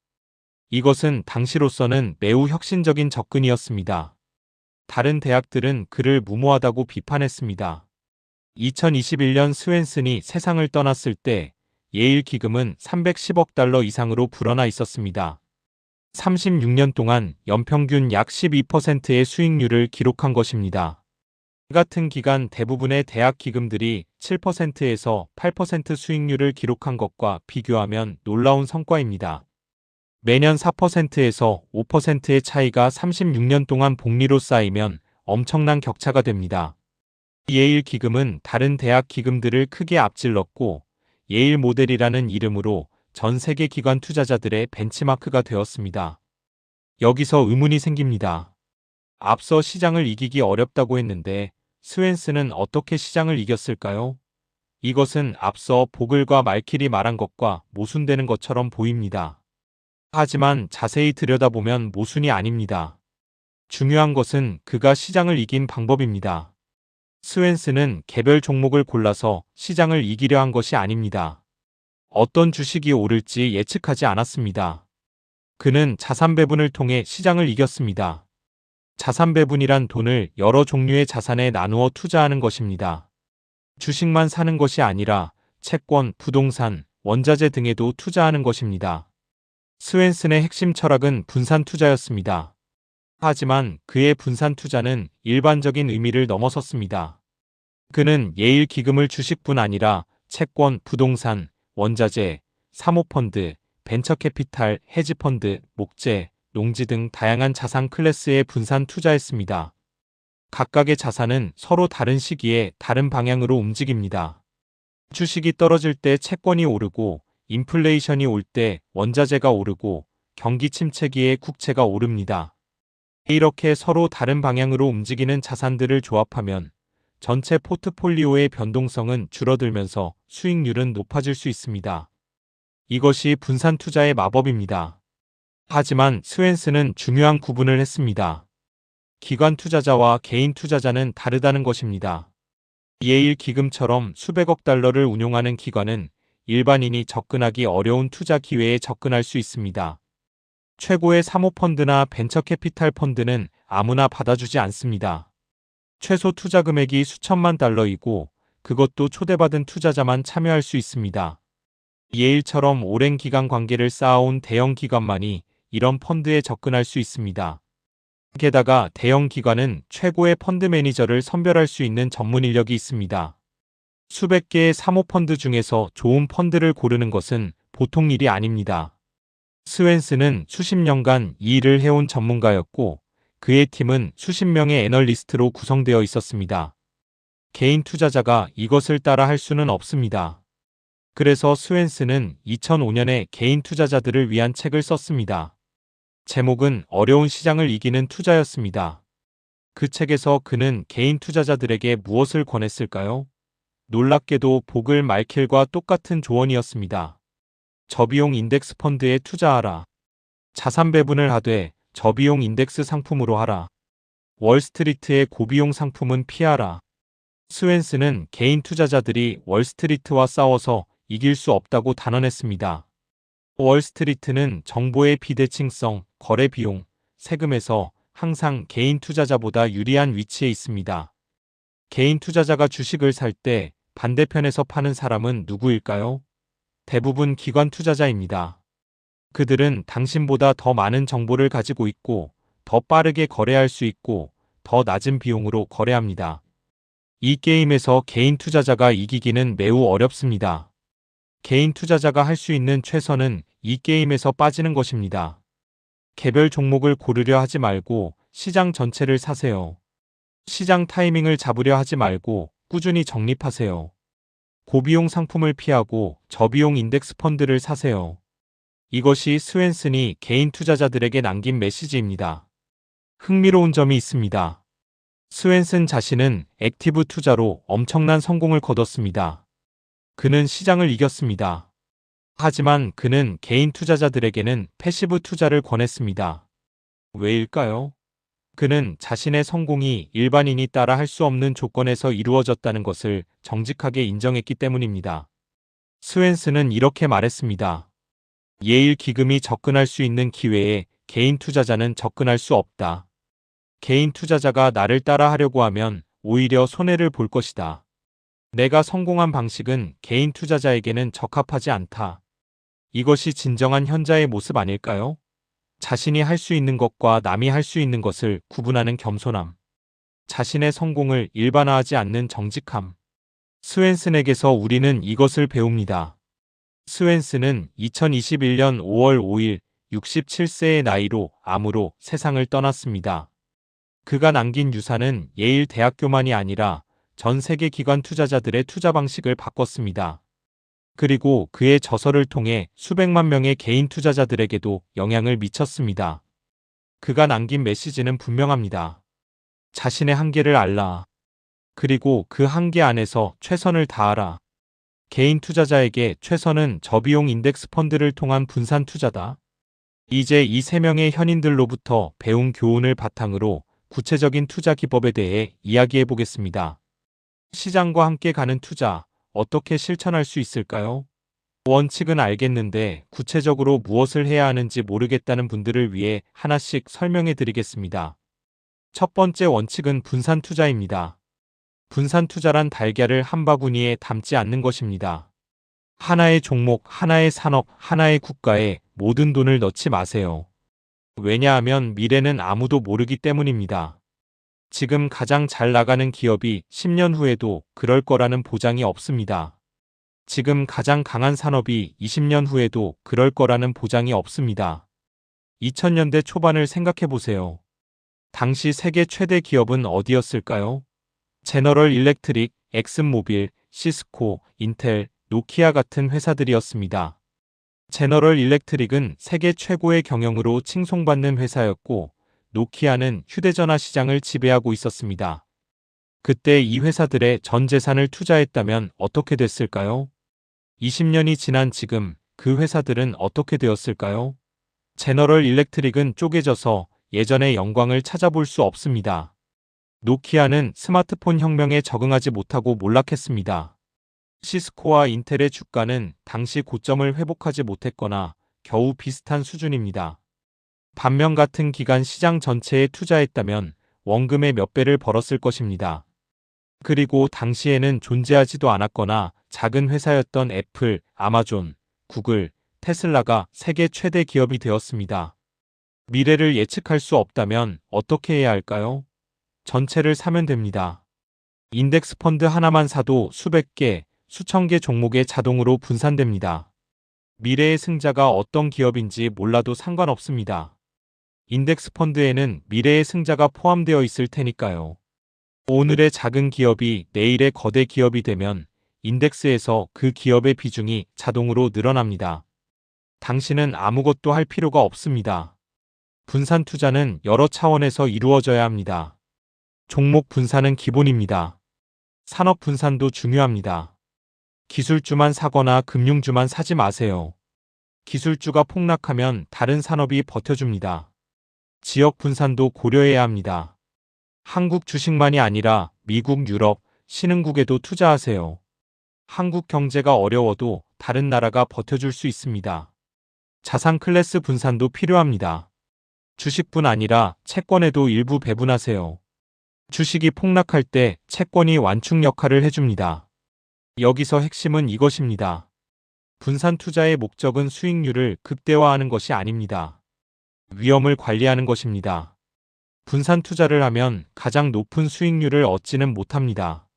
이것은 당시로서는 매우 혁신적인 접근이었습니다. 다른 대학들은 그를 무모하다고 비판했습니다. 2021년 스웬슨이 세상을 떠났을 때 예일 기금은 310억 달러 이상으로 불어나 있었습니다. 36년 동안 연평균 약 12%의 수익률을 기록한 것입니다. 같은 기간 대부분의 대학 기금들이 7%에서 8% 수익률을 기록한 것과 비교하면 놀라운 성과입니다. 매년 4%에서 5%의 차이가 36년 동안 복리로 쌓이면 엄청난 격차가 됩니다. 예일 기금은 다른 대학 기금들을 크게 앞질렀고 예일 모델이라는 이름으로 전 세계 기관 투자자들의 벤치마크가 되었습니다. 여기서 의문이 생깁니다. 앞서 시장을 이기기 어렵다고 했는데 스웬슨은 어떻게 시장을 이겼을까요? 이것은 앞서 보글과 말킬이 말한 것과 모순되는 것처럼 보입니다. 하지만 자세히 들여다보면 모순이 아닙니다. 중요한 것은 그가 시장을 이긴 방법입니다. 스웬슨은 개별 종목을 골라서 시장을 이기려 한 것이 아닙니다. 어떤 주식이 오를지 예측하지 않았습니다. 그는 자산 배분을 통해 시장을 이겼습니다. 자산 배분이란 돈을 여러 종류의 자산에 나누어 투자하는 것입니다. 주식만 사는 것이 아니라 채권, 부동산, 원자재 등에도 투자하는 것입니다. 스웬슨의 핵심 철학은 분산 투자였습니다. 하지만 그의 분산 투자는 일반적인 의미를 넘어섰습니다. 그는 예일 기금을 주식뿐 아니라 채권, 부동산, 원자재, 사모펀드, 벤처캐피탈, 헤지펀드, 목재, 농지 등 다양한 자산 클래스에 분산 투자했습니다. 각각의 자산은 서로 다른 시기에 다른 방향으로 움직입니다. 주식이 떨어질 때 채권이 오르고 인플레이션이 올 때 원자재가 오르고 경기 침체기에 국채가 오릅니다. 이렇게 서로 다른 방향으로 움직이는 자산들을 조합하면 전체 포트폴리오의 변동성은 줄어들면서 수익률은 높아질 수 있습니다. 이것이 분산 투자의 마법입니다. 하지만 스웬슨은 중요한 구분을 했습니다. 기관 투자자와 개인 투자자는 다르다는 것입니다. 예일 기금처럼 수백억 달러를 운용하는 기관은 일반인이 접근하기 어려운 투자 기회에 접근할 수 있습니다. 최고의 사모펀드나 벤처캐피탈 펀드는 아무나 받아주지 않습니다. 최소 투자 금액이 수천만 달러이고 그것도 초대받은 투자자만 참여할 수 있습니다. 예일처럼 오랜 기간 관계를 쌓아온 대형 기관만이 이런 펀드에 접근할 수 있습니다. 게다가 대형 기관은 최고의 펀드 매니저를 선별할 수 있는 전문 인력이 있습니다. 수백 개의 사모펀드 중에서 좋은 펀드를 고르는 것은 보통 일이 아닙니다. 스웬슨은 수십 년간 이 일을 해온 전문가였고 그의 팀은 수십 명의 애널리스트로 구성되어 있었습니다. 개인 투자자가 이것을 따라 할 수는 없습니다. 그래서 스웬슨은 2005년에 개인 투자자들을 위한 책을 썼습니다. 제목은 어려운 시장을 이기는 투자였습니다. 그 책에서 그는 개인 투자자들에게 무엇을 권했을까요? 놀랍게도 보글 말켈과 똑같은 조언이었습니다. 저비용 인덱스 펀드에 투자하라. 자산 배분을 하되 저비용 인덱스 상품으로 하라. 월스트리트의 고비용 상품은 피하라. 스웬슨은 개인 투자자들이 월스트리트와 싸워서 이길 수 없다고 단언했습니다. 월스트리트는 정보의 비대칭성, 거래 비용, 세금에서 항상 개인 투자자보다 유리한 위치에 있습니다. 개인 투자자가 주식을 살 때 반대편에서 파는 사람은 누구일까요? 대부분 기관 투자자입니다. 그들은 당신보다 더 많은 정보를 가지고 있고 더 빠르게 거래할 수 있고 더 낮은 비용으로 거래합니다. 이 게임에서 개인 투자자가 이기기는 매우 어렵습니다. 개인 투자자가 할 수 있는 최선은 이 게임에서 빠지는 것입니다. 개별 종목을 고르려 하지 말고 시장 전체를 사세요. 시장 타이밍을 잡으려 하지 말고 꾸준히 적립하세요. 고비용 상품을 피하고 저비용 인덱스 펀드를 사세요. 이것이 스웬슨이 개인 투자자들에게 남긴 메시지입니다. 흥미로운 점이 있습니다. 스웬슨 자신은 액티브 투자로 엄청난 성공을 거뒀습니다. 그는 시장을 이겼습니다. 하지만 그는 개인 투자자들에게는 패시브 투자를 권했습니다. 왜일까요? 그는 자신의 성공이 일반인이 따라 할 수 없는 조건에서 이루어졌다는 것을 정직하게 인정했기 때문입니다. 스웬슨은 이렇게 말했습니다. 예일 기금이 접근할 수 있는 기회에 개인 투자자는 접근할 수 없다. 개인 투자자가 나를 따라 하려고 하면 오히려 손해를 볼 것이다. 내가 성공한 방식은 개인 투자자에게는 적합하지 않다. 이것이 진정한 현자의 모습 아닐까요? 자신이 할 수 있는 것과 남이 할 수 있는 것을 구분하는 겸손함. 자신의 성공을 일반화하지 않는 정직함. 스웬슨에게서 우리는 이것을 배웁니다. 스웬슨은 2021년 5월 5일 67세의 나이로 암으로 세상을 떠났습니다. 그가 남긴 유산은 예일 대학교만이 아니라 전 세계 기관 투자자들의 투자 방식을 바꿨습니다. 그리고 그의 저서를 통해 수백만 명의 개인 투자자들에게도 영향을 미쳤습니다. 그가 남긴 메시지는 분명합니다. 자신의 한계를 알라. 그리고 그 한계 안에서 최선을 다하라. 개인 투자자에게 최선은 저비용 인덱스 펀드를 통한 분산 투자다. 이제 이 세 명의 현인들로부터 배운 교훈을 바탕으로 구체적인 투자 기법에 대해 이야기해 보겠습니다. 시장과 함께 가는 투자, 어떻게 실천할 수 있을까요? 원칙은 알겠는데 구체적으로 무엇을 해야 하는지 모르겠다는 분들을 위해 하나씩 설명해 드리겠습니다. 첫 번째 원칙은 분산 투자입니다. 분산 투자란 달걀을 한 바구니에 담지 않는 것입니다. 하나의 종목, 하나의 산업, 하나의 국가에 모든 돈을 넣지 마세요. 왜냐하면 미래는 아무도 모르기 때문입니다. 지금 가장 잘 나가는 기업이 10년 후에도 그럴 거라는 보장이 없습니다. 지금 가장 강한 산업이 20년 후에도 그럴 거라는 보장이 없습니다. 2000년대 초반을 생각해 보세요. 당시 세계 최대 기업은 어디였을까요? 제너럴 일렉트릭, 엑슨모빌, 시스코, 인텔, 노키아 같은 회사들이었습니다. 제너럴 일렉트릭은 세계 최고의 경영으로 칭송받는 회사였고 노키아는 휴대전화 시장을 지배하고 있었습니다. 그때 이 회사들의 전 재산을 투자했다면 어떻게 됐을까요? 20년이 지난 지금 그 회사들은 어떻게 되었을까요? 제너럴 일렉트릭은 쪼개져서 예전의 영광을 찾아볼 수 없습니다. 노키아는 스마트폰 혁명에 적응하지 못하고 몰락했습니다. 시스코와 인텔의 주가는 당시 고점을 회복하지 못했거나 겨우 비슷한 수준입니다. 반면 같은 기간 시장 전체에 투자했다면 원금의 몇 배를 벌었을 것입니다. 그리고 당시에는 존재하지도 않았거나 작은 회사였던 애플, 아마존, 구글, 테슬라가 세계 최대 기업이 되었습니다. 미래를 예측할 수 없다면 어떻게 해야 할까요? 전체를 사면 됩니다. 인덱스 펀드 하나만 사도 수백 개, 수천 개 종목에 자동으로 분산됩니다. 미래의 승자가 어떤 기업인지 몰라도 상관없습니다. 인덱스 펀드에는 미래의 승자가 포함되어 있을 테니까요. 오늘의 작은 기업이 내일의 거대 기업이 되면 인덱스에서 그 기업의 비중이 자동으로 늘어납니다. 당신은 아무것도 할 필요가 없습니다. 분산 투자는 여러 차원에서 이루어져야 합니다. 종목 분산은 기본입니다. 산업 분산도 중요합니다. 기술주만 사거나 금융주만 사지 마세요. 기술주가 폭락하면 다른 산업이 버텨줍니다. 지역 분산도 고려해야 합니다. 한국 주식만이 아니라 미국, 유럽, 신흥국에도 투자하세요. 한국 경제가 어려워도 다른 나라가 버텨줄 수 있습니다. 자산 클래스 분산도 필요합니다. 주식뿐 아니라 채권에도 일부 배분하세요. 주식이 폭락할 때 채권이 완충 역할을 해줍니다. 여기서 핵심은 이것입니다. 분산 투자의 목적은 수익률을 극대화하는 것이 아닙니다. 위험을 관리하는 것입니다. 분산 투자를 하면 가장 높은 수익률을 얻지는 못합니다.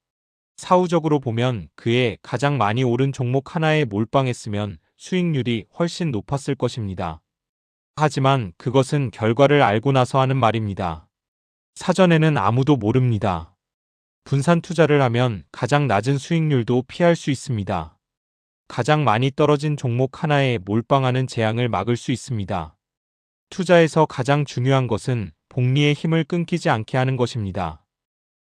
사후적으로 보면 그에 가장 많이 오른 종목 하나에 몰빵했으면 수익률이 훨씬 높았을 것입니다. 하지만 그것은 결과를 알고 나서 하는 말입니다. 사전에는 아무도 모릅니다. 분산 투자를 하면 가장 낮은 수익률도 피할 수 있습니다. 가장 많이 떨어진 종목 하나에 몰빵하는 재앙을 막을 수 있습니다. 투자에서 가장 중요한 것은 복리의 힘을 끊기지 않게 하는 것입니다.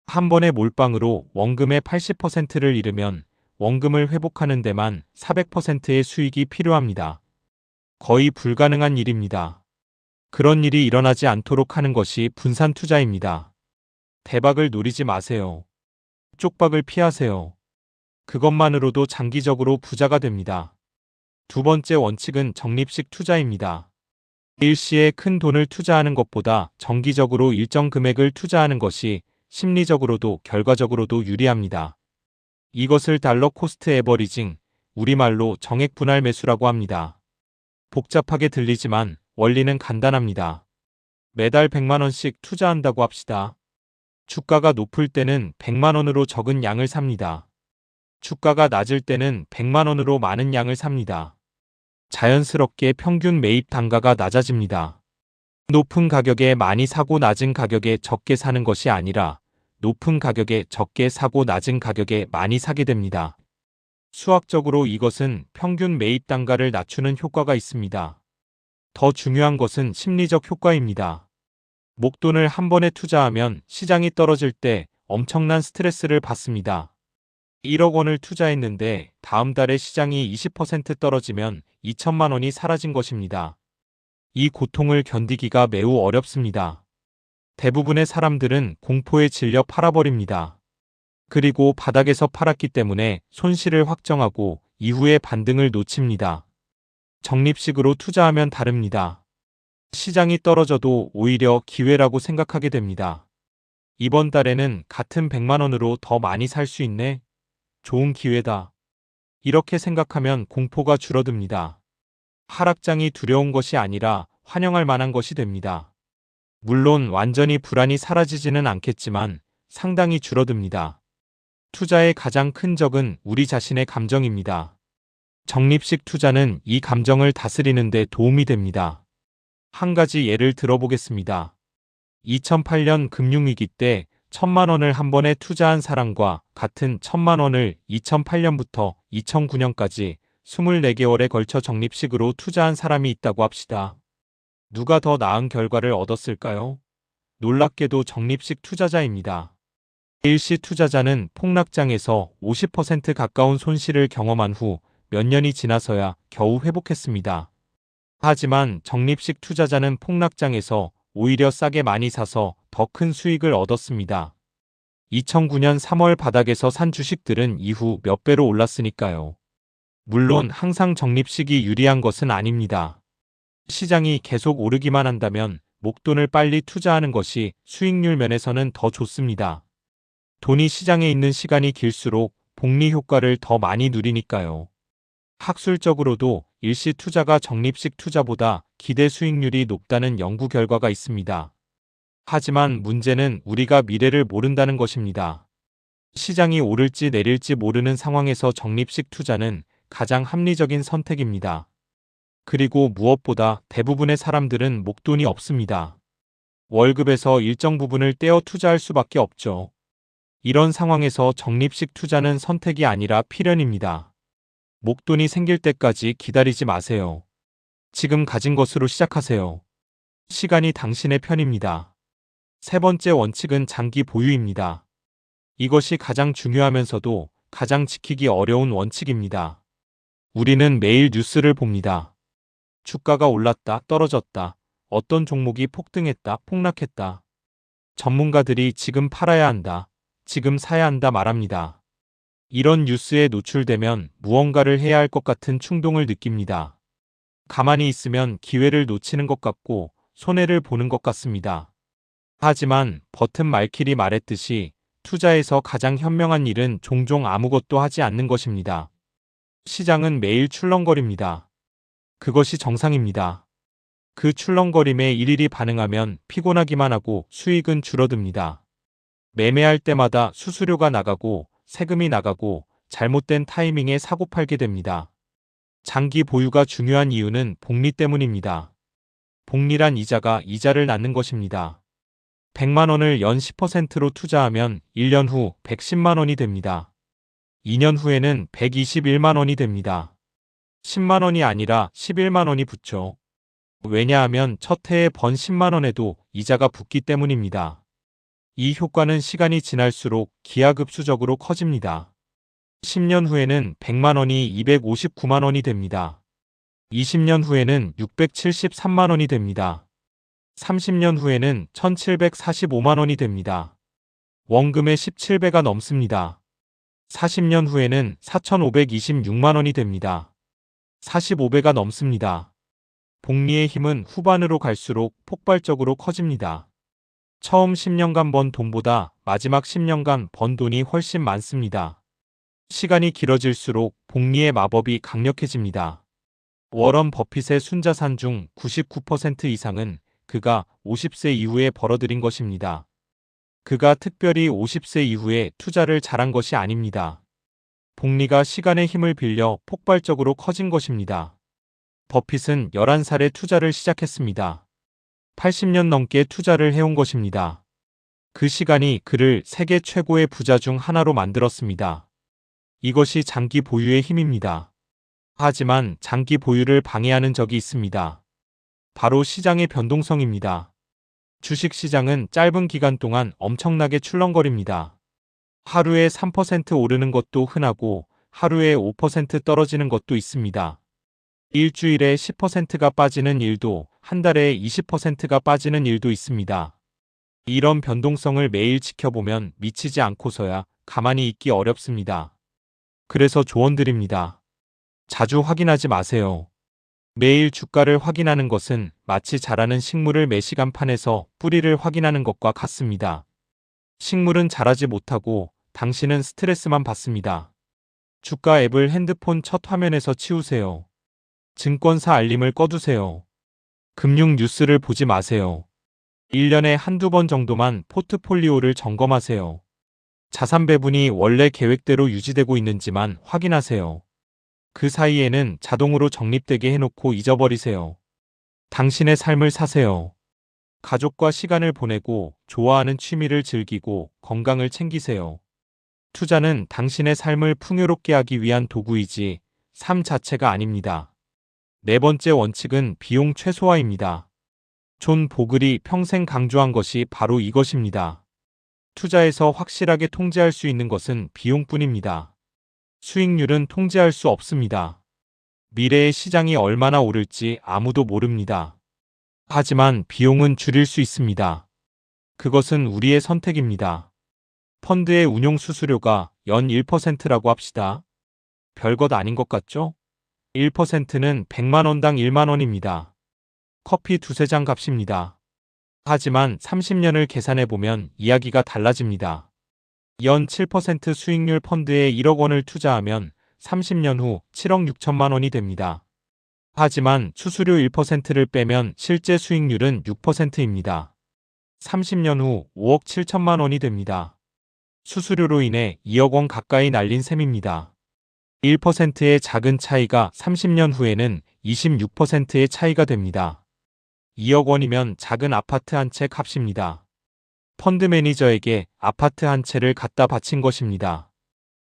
한 번의 몰빵으로 원금의 80%를 잃으면 원금을 회복하는 데만 400%의 수익이 필요합니다. 거의 불가능한 일입니다. 그런 일이 일어나지 않도록 하는 것이 분산 투자입니다. 대박을 노리지 마세요. 쪽박을 피하세요. 그것만으로도 장기적으로 부자가 됩니다. 두 번째 원칙은 적립식 투자입니다. 일시에 큰 돈을 투자하는 것보다 정기적으로 일정 금액을 투자하는 것이 심리적으로도 결과적으로도 유리합니다. 이것을 달러 코스트 에버리징, 우리말로 정액 분할 매수라고 합니다. 복잡하게 들리지만 원리는 간단합니다. 매달 100만 원씩 투자한다고 합시다. 주가가 높을 때는 100만 원으로 적은 양을 삽니다. 주가가 낮을 때는 100만 원으로 많은 양을 삽니다. 자연스럽게 평균 매입 단가가 낮아집니다. 높은 가격에 많이 사고 낮은 가격에 적게 사는 것이 아니라 높은 가격에 적게 사고 낮은 가격에 많이 사게 됩니다. 수학적으로 이것은 평균 매입 단가를 낮추는 효과가 있습니다. 더 중요한 것은 심리적 효과입니다. 목돈을 한 번에 투자하면 시장이 떨어질 때 엄청난 스트레스를 받습니다. 1억 원을 투자했는데 다음 달에 시장이 20% 떨어지면 2천만 원이 사라진 것입니다. 이 고통을 견디기가 매우 어렵습니다. 대부분의 사람들은 공포에 질려 팔아버립니다. 그리고 바닥에서 팔았기 때문에 손실을 확정하고 이후에 반등을 놓칩니다. 적립식으로 투자하면 다릅니다. 시장이 떨어져도 오히려 기회라고 생각하게 됩니다. 이번 달에는 같은 100만 원으로 더 많이 살 수 있네. 좋은 기회다. 이렇게 생각하면 공포가 줄어듭니다. 하락장이 두려운 것이 아니라 환영할 만한 것이 됩니다. 물론 완전히 불안이 사라지지는 않겠지만 상당히 줄어듭니다. 투자의 가장 큰 적은 우리 자신의 감정입니다. 적립식 투자는 이 감정을 다스리는 데 도움이 됩니다. 한 가지 예를 들어보겠습니다. 2008년 금융위기 때 1,000만 원을 한 번에 투자한 사람과 같은 1,000만 원을 2008년부터 2009년까지 24개월에 걸쳐 적립식으로 투자한 사람이 있다고 합시다. 누가 더 나은 결과를 얻었을까요? 놀랍게도 적립식 투자자입니다. 일시 투자자는 폭락장에서 50% 가까운 손실을 경험한 후 몇 년이 지나서야 겨우 회복했습니다. 하지만 적립식 투자자는 폭락장에서 오히려 싸게 많이 사서 더 큰 수익을 얻었습니다. 2009년 3월 바닥에서 산 주식들은 이후 몇 배로 올랐으니까요. 물론 항상 적립식이 유리한 것은 아닙니다. 시장이 계속 오르기만 한다면 목돈을 빨리 투자하는 것이 수익률 면에서는 더 좋습니다. 돈이 시장에 있는 시간이 길수록 복리 효과를 더 많이 누리니까요. 학술적으로도 일시 투자가 적립식 투자보다 기대 수익률이 높다는 연구 결과가 있습니다. 하지만 문제는 우리가 미래를 모른다는 것입니다. 시장이 오를지 내릴지 모르는 상황에서 적립식 투자는 가장 합리적인 선택입니다. 그리고 무엇보다 대부분의 사람들은 목돈이 없습니다. 월급에서 일정 부분을 떼어 투자할 수밖에 없죠. 이런 상황에서 적립식 투자는 선택이 아니라 필연입니다. 목돈이 생길 때까지 기다리지 마세요. 지금 가진 것으로 시작하세요. 시간이 당신의 편입니다. 세 번째 원칙은 장기 보유입니다. 이것이 가장 중요하면서도 가장 지키기 어려운 원칙입니다. 우리는 매일 뉴스를 봅니다. 주가가 올랐다, 떨어졌다, 어떤 종목이 폭등했다, 폭락했다. 전문가들이 지금 팔아야 한다, 지금 사야 한다 말합니다. 이런 뉴스에 노출되면 무언가를 해야 할 것 같은 충동을 느낍니다. 가만히 있으면 기회를 놓치는 것 같고 손해를 보는 것 같습니다. 하지만 버튼 말킬이 말했듯이 투자에서 가장 현명한 일은 종종 아무것도 하지 않는 것입니다. 시장은 매일 출렁거립니다. 그것이 정상입니다. 그 출렁거림에 일일이 반응하면 피곤하기만 하고 수익은 줄어듭니다. 매매할 때마다 수수료가 나가고 세금이 나가고 잘못된 타이밍에 사고 팔게 됩니다. 장기 보유가 중요한 이유는 복리 때문입니다. 복리란 이자가 이자를 낳는 것입니다. 100만 원을 연 10%로 투자하면 1년 후 110만 원이 됩니다. 2년 후에는 121만 원이 됩니다. 10만 원이 아니라 11만 원이 붙죠. 왜냐하면 첫 해에 번 10만 원에도 이자가 붙기 때문입니다. 이 효과는 시간이 지날수록 기하급수적으로 커집니다. 10년 후에는 100만 원이 259만 원이 됩니다. 20년 후에는 673만 원이 됩니다. 30년 후에는 1745만 원이 됩니다. 원금의 17배가 넘습니다. 40년 후에는 4526만 원이 됩니다. 45배가 넘습니다. 복리의 힘은 후반으로 갈수록 폭발적으로 커집니다. 처음 10년간 번 돈보다 마지막 10년간 번 돈이 훨씬 많습니다. 시간이 길어질수록 복리의 마법이 강력해집니다. 워런 버핏의 순자산 중 99% 이상은 그가 50세 이후에 벌어들인 것입니다. 그가 특별히 50세 이후에 투자를 잘한 것이 아닙니다. 복리가 시간의 힘을 빌려 폭발적으로 커진 것입니다. 버핏은 11살에 투자를 시작했습니다. 80년 넘게 투자를 해온 것입니다. 그 시간이 그를 세계 최고의 부자 중 하나로 만들었습니다. 이것이 장기 보유의 힘입니다. 하지만 장기 보유를 방해하는 적이 있습니다. 바로 시장의 변동성입니다. 주식시장은 짧은 기간 동안 엄청나게 출렁거립니다. 하루에 3% 오르는 것도 흔하고 하루에 5% 떨어지는 것도 있습니다. 일주일에 10%가 빠지는 일도, 한 달에 20%가 빠지는 일도 있습니다. 이런 변동성을 매일 지켜보면 미치지 않고서야 가만히 있기 어렵습니다. 그래서 조언드립니다. 자주 확인하지 마세요. 매일 주가를 확인하는 것은 마치 자라는 식물을 매시간 판에서 뿌리를 확인하는 것과 같습니다. 식물은 자라지 못하고 당신은 스트레스만 받습니다. 주가 앱을 핸드폰 첫 화면에서 치우세요. 증권사 알림을 꺼두세요. 금융 뉴스를 보지 마세요. 1년에 한두 번 정도만 포트폴리오를 점검하세요. 자산 배분이 원래 계획대로 유지되고 있는지만 확인하세요. 그 사이에는 자동으로 적립되게 해놓고 잊어버리세요. 당신의 삶을 사세요. 가족과 시간을 보내고 좋아하는 취미를 즐기고 건강을 챙기세요. 투자는 당신의 삶을 풍요롭게 하기 위한 도구이지 삶 자체가 아닙니다. 네 번째 원칙은 비용 최소화입니다. 존 보글이 평생 강조한 것이 바로 이것입니다. 투자에서 확실하게 통제할 수 있는 것은 비용뿐입니다. 수익률은 통제할 수 없습니다. 미래의 시장이 얼마나 오를지 아무도 모릅니다. 하지만 비용은 줄일 수 있습니다. 그것은 우리의 선택입니다. 펀드의 운용 수수료가 연 1%라고 합시다. 별것 아닌 것 같죠? 1%는 100만 원당 1만 원입니다. 커피 두세 잔 값입니다. 하지만 30년을 계산해보면 이야기가 달라집니다. 연 7% 수익률 펀드에 1억 원을 투자하면 30년 후 7억 6천만 원이 됩니다. 하지만 수수료 1%를 빼면 실제 수익률은 6%입니다. 30년 후 5억 7천만 원이 됩니다. 수수료로 인해 2억 원 가까이 날린 셈입니다. 1%의 작은 차이가 30년 후에는 26%의 차이가 됩니다. 2억 원이면 작은 아파트 한 채 값입니다. 펀드 매니저에게 아파트 한 채를 갖다 바친 것입니다.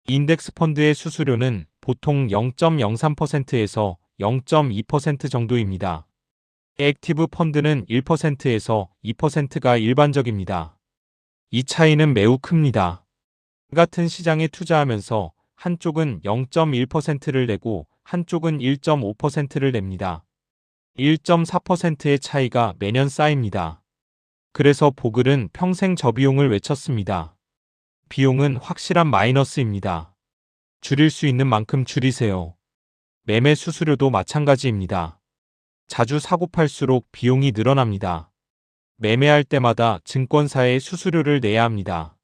인덱스 펀드의 수수료는 보통 0.03%에서 0.2% 정도입니다. 액티브 펀드는 1%에서 2%가 일반적입니다. 이 차이는 매우 큽니다. 같은 시장에 투자하면서 한쪽은 0.1%를 내고 한쪽은 1.5%를 냅니다. 1.4%의 차이가 매년 쌓입니다. 그래서 보글은 평생 저비용을 외쳤습니다. 비용은 확실한 마이너스입니다. 줄일 수 있는 만큼 줄이세요. 매매 수수료도 마찬가지입니다. 자주 사고 팔수록 비용이 늘어납니다. 매매할 때마다 증권사에 수수료를 내야 합니다.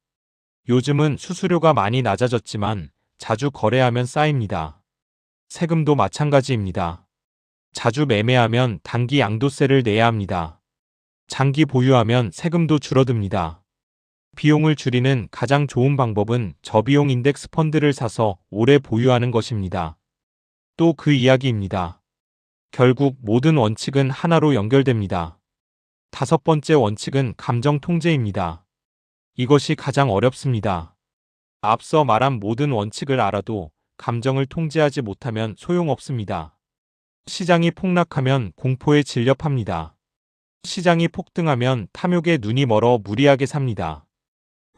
요즘은 수수료가 많이 낮아졌지만 자주 거래하면 쌓입니다. 세금도 마찬가지입니다. 자주 매매하면 단기 양도세를 내야 합니다. 장기 보유하면 세금도 줄어듭니다. 비용을 줄이는 가장 좋은 방법은 저비용 인덱스 펀드를 사서 오래 보유하는 것입니다. 또 그 이야기입니다. 결국 모든 원칙은 하나로 연결됩니다. 다섯 번째 원칙은 감정 통제입니다. 이것이 가장 어렵습니다. 앞서 말한 모든 원칙을 알아도 감정을 통제하지 못하면 소용없습니다. 시장이 폭락하면 공포에 질렵합니다. 시장이 폭등하면 탐욕에 눈이 멀어 무리하게 삽니다.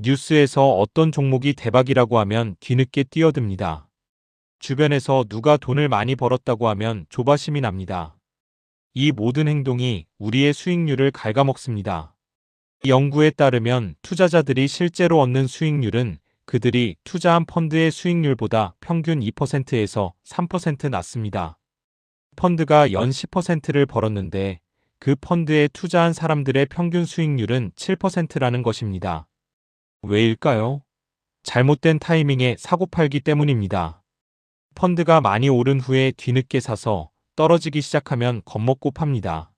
뉴스에서 어떤 종목이 대박이라고 하면 뒤늦게 뛰어듭니다. 주변에서 누가 돈을 많이 벌었다고 하면 조바심이 납니다. 이 모든 행동이 우리의 수익률을 갉아먹습니다. 연구에 따르면 투자자들이 실제로 얻는 수익률은 그들이 투자한 펀드의 수익률보다 평균 2%에서 3% 낮습니다. 펀드가 연 10%를 벌었는데 그 펀드에 투자한 사람들의 평균 수익률은 7%라는 것입니다. 왜일까요? 잘못된 타이밍에 사고 팔기 때문입니다. 펀드가 많이 오른 후에 뒤늦게 사서 떨어지기 시작하면 겁먹고 팝니다.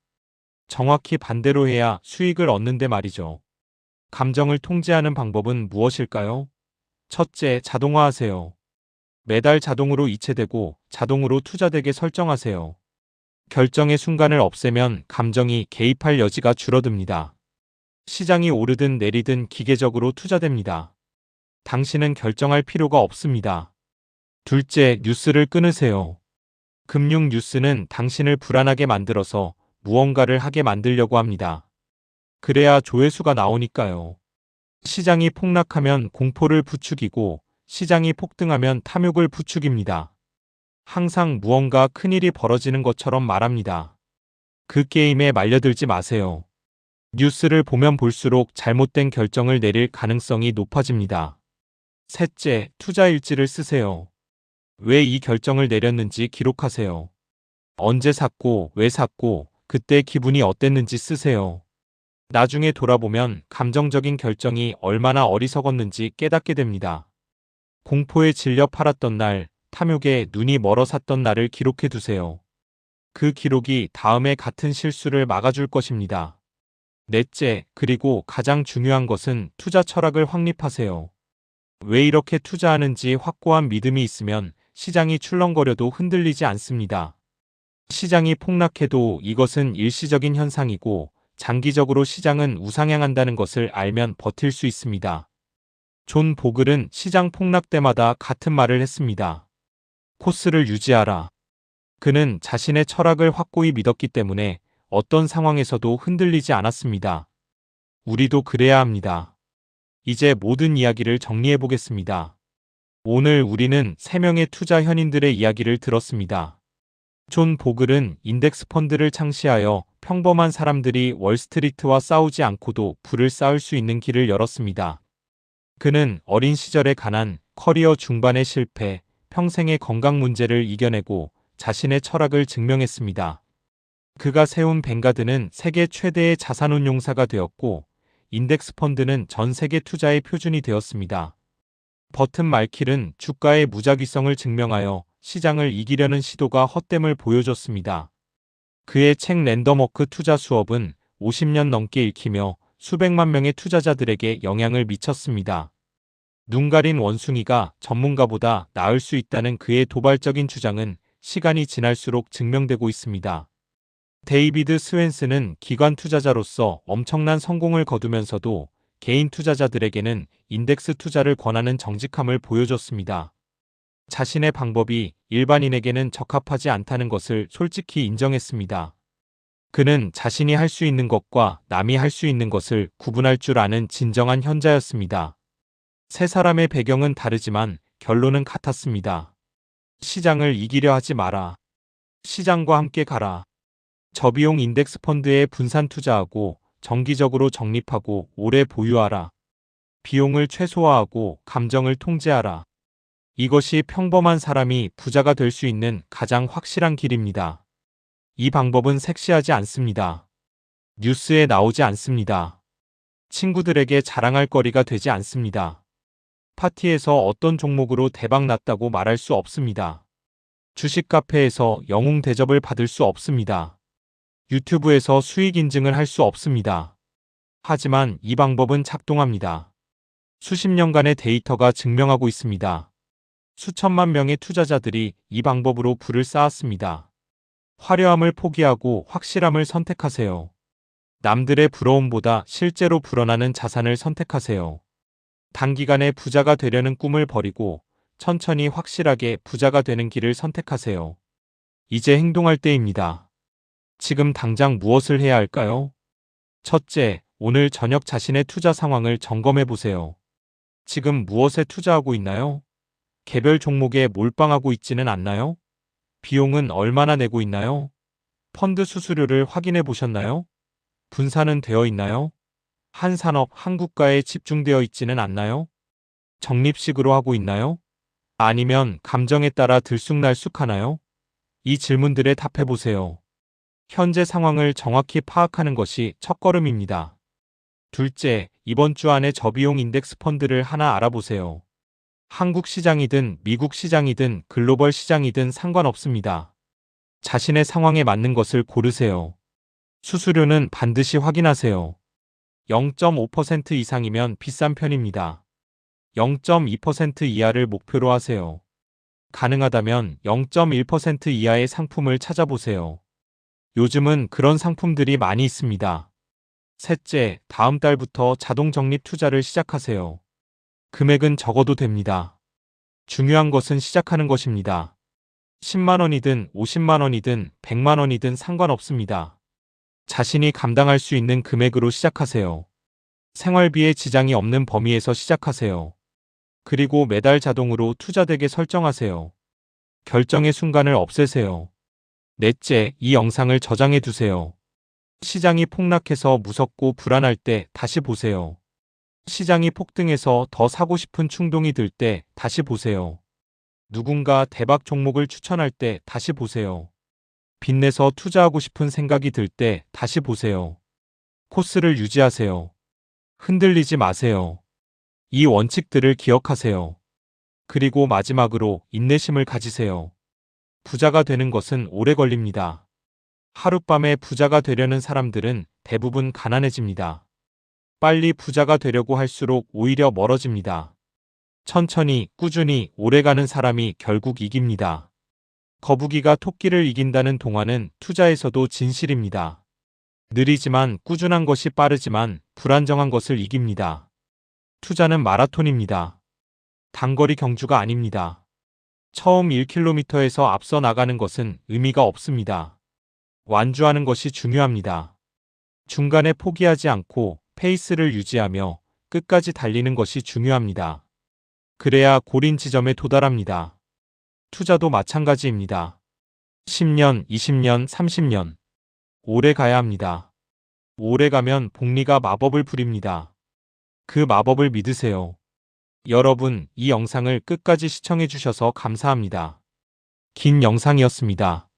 정확히 반대로 해야 수익을 얻는데 말이죠. 감정을 통제하는 방법은 무엇일까요? 첫째, 자동화하세요. 매달 자동으로 이체되고 자동으로 투자되게 설정하세요. 결정의 순간을 없애면 감정이 개입할 여지가 줄어듭니다. 시장이 오르든 내리든 기계적으로 투자됩니다. 당신은 결정할 필요가 없습니다. 둘째, 뉴스를 끊으세요. 금융 뉴스는 당신을 불안하게 만들어서 무언가를 하게 만들려고 합니다. 그래야 조회수가 나오니까요. 시장이 폭락하면 공포를 부추기고 시장이 폭등하면 탐욕을 부추깁니다. 항상 무언가 큰일이 벌어지는 것처럼 말합니다. 그 게임에 말려들지 마세요. 뉴스를 보면 볼수록 잘못된 결정을 내릴 가능성이 높아집니다. 셋째, 투자 일지를 쓰세요. 왜 이 결정을 내렸는지 기록하세요. 언제 샀고, 왜 샀고, 그때 기분이 어땠는지 쓰세요. 나중에 돌아보면 감정적인 결정이 얼마나 어리석었는지 깨닫게 됩니다. 공포에 질려 팔았던 날, 탐욕에 눈이 멀어 샀던 날을 기록해 두세요. 그 기록이 다음에 같은 실수를 막아줄 것입니다. 넷째, 그리고 가장 중요한 것은 투자 철학을 확립하세요. 왜 이렇게 투자하는지 확고한 믿음이 있으면 시장이 출렁거려도 흔들리지 않습니다. 시장이 폭락해도 이것은 일시적인 현상이고 장기적으로 시장은 우상향한다는 것을 알면 버틸 수 있습니다. 존 보글은 시장 폭락 때마다 같은 말을 했습니다. 코스를 유지하라. 그는 자신의 철학을 확고히 믿었기 때문에 어떤 상황에서도 흔들리지 않았습니다. 우리도 그래야 합니다. 이제 모든 이야기를 정리해 보겠습니다. 오늘 우리는 3명의 투자 현인들의 이야기를 들었습니다. 존 보글은 인덱스 펀드를 창시하여 평범한 사람들이 월스트리트와 싸우지 않고도 부를 쌓을 수 있는 길을 열었습니다. 그는 어린 시절의 가난, 커리어 중반의 실패, 평생의 건강 문제를 이겨내고 자신의 철학을 증명했습니다. 그가 세운 뱅가드는 세계 최대의 자산운용사가 되었고 인덱스 펀드는 전 세계 투자의 표준이 되었습니다. 버튼 말킬은 주가의 무작위성을 증명하여 시장을 이기려는 시도가 헛됨을 보여줬습니다. 그의 책 랜덤워크 투자 수업은 50년 넘게 읽히며 수백만 명의 투자자들에게 영향을 미쳤습니다. 눈 가린 원숭이가 전문가보다 나을 수 있다는 그의 도발적인 주장은 시간이 지날수록 증명되고 있습니다. 데이비드 스웬스는 기관 투자자로서 엄청난 성공을 거두면서도 개인 투자자들에게는 인덱스 투자를 권하는 정직함을 보여줬습니다. 자신의 방법이 일반인에게는 적합하지 않다는 것을 솔직히 인정했습니다. 그는 자신이 할 수 있는 것과 남이 할 수 있는 것을 구분할 줄 아는 진정한 현자였습니다. 세 사람의 배경은 다르지만 결론은 같았습니다. 시장을 이기려 하지 마라. 시장과 함께 가라. 저비용 인덱스 펀드에 분산 투자하고 정기적으로 적립하고 오래 보유하라. 비용을 최소화하고 감정을 통제하라. 이것이 평범한 사람이 부자가 될 수 있는 가장 확실한 길입니다. 이 방법은 섹시하지 않습니다. 뉴스에 나오지 않습니다. 친구들에게 자랑할 거리가 되지 않습니다. 파티에서 어떤 종목으로 대박 났다고 말할 수 없습니다. 주식 카페에서 영웅 대접을 받을 수 없습니다. 유튜브에서 수익 인증을 할 수 없습니다. 하지만 이 방법은 작동합니다. 수십 년간의 데이터가 증명하고 있습니다. 수천만 명의 투자자들이 이 방법으로 부를 쌓았습니다. 화려함을 포기하고 확실함을 선택하세요. 남들의 부러움보다 실제로 불어나는 자산을 선택하세요. 단기간에 부자가 되려는 꿈을 버리고 천천히 확실하게 부자가 되는 길을 선택하세요. 이제 행동할 때입니다. 지금 당장 무엇을 해야 할까요? 첫째, 오늘 저녁 자신의 투자 상황을 점검해 보세요. 지금 무엇에 투자하고 있나요? 개별 종목에 몰빵하고 있지는 않나요? 비용은 얼마나 내고 있나요? 펀드 수수료를 확인해 보셨나요? 분산은 되어 있나요? 한 산업, 한 국가에 집중되어 있지는 않나요? 적립식으로 하고 있나요? 아니면 감정에 따라 들쑥날쑥하나요? 이 질문들에 답해 보세요. 현재 상황을 정확히 파악하는 것이 첫걸음입니다. 둘째, 이번 주 안에 저비용 인덱스 펀드를 하나 알아보세요. 한국 시장이든 미국 시장이든 글로벌 시장이든 상관없습니다. 자신의 상황에 맞는 것을 고르세요. 수수료는 반드시 확인하세요. 0.5% 이상이면 비싼 편입니다. 0.2% 이하를 목표로 하세요. 가능하다면 0.1% 이하의 상품을 찾아보세요. 요즘은 그런 상품들이 많이 있습니다. 셋째, 다음 달부터 자동 적립 투자를 시작하세요. 금액은 적어도 됩니다. 중요한 것은 시작하는 것입니다. 10만 원이든 50만 원이든 100만 원이든 상관없습니다. 자신이 감당할 수 있는 금액으로 시작하세요. 생활비에 지장이 없는 범위에서 시작하세요. 그리고 매달 자동으로 투자되게 설정하세요. 결정의 순간을 없애세요. 넷째, 이 영상을 저장해 두세요. 시장이 폭락해서 무섭고 불안할 때 다시 보세요. 시장이 폭등해서 더 사고 싶은 충동이 들 때 다시 보세요. 누군가 대박 종목을 추천할 때 다시 보세요. 빚내서 투자하고 싶은 생각이 들 때 다시 보세요. 코스를 유지하세요. 흔들리지 마세요. 이 원칙들을 기억하세요. 그리고 마지막으로 인내심을 가지세요. 부자가 되는 것은 오래 걸립니다. 하룻밤에 부자가 되려는 사람들은 대부분 가난해집니다. 빨리 부자가 되려고 할수록 오히려 멀어집니다. 천천히, 꾸준히 오래가는 사람이 결국 이깁니다. 거북이가 토끼를 이긴다는 동화는 투자에서도 진실입니다. 느리지만 꾸준한 것이 빠르지만 불안정한 것을 이깁니다. 투자는 마라톤입니다. 단거리 경주가 아닙니다. 처음 1km에서 앞서 나가는 것은 의미가 없습니다. 완주하는 것이 중요합니다. 중간에 포기하지 않고 페이스를 유지하며 끝까지 달리는 것이 중요합니다. 그래야 골인 지점에 도달합니다. 투자도 마찬가지입니다. 10년, 20년, 30년. 오래 가야 합니다. 오래 가면 복리가 마법을 부립니다. 그 마법을 믿으세요. 여러분, 이 영상을 끝까지 시청해 주셔서 감사합니다. 긴 영상이었습니다.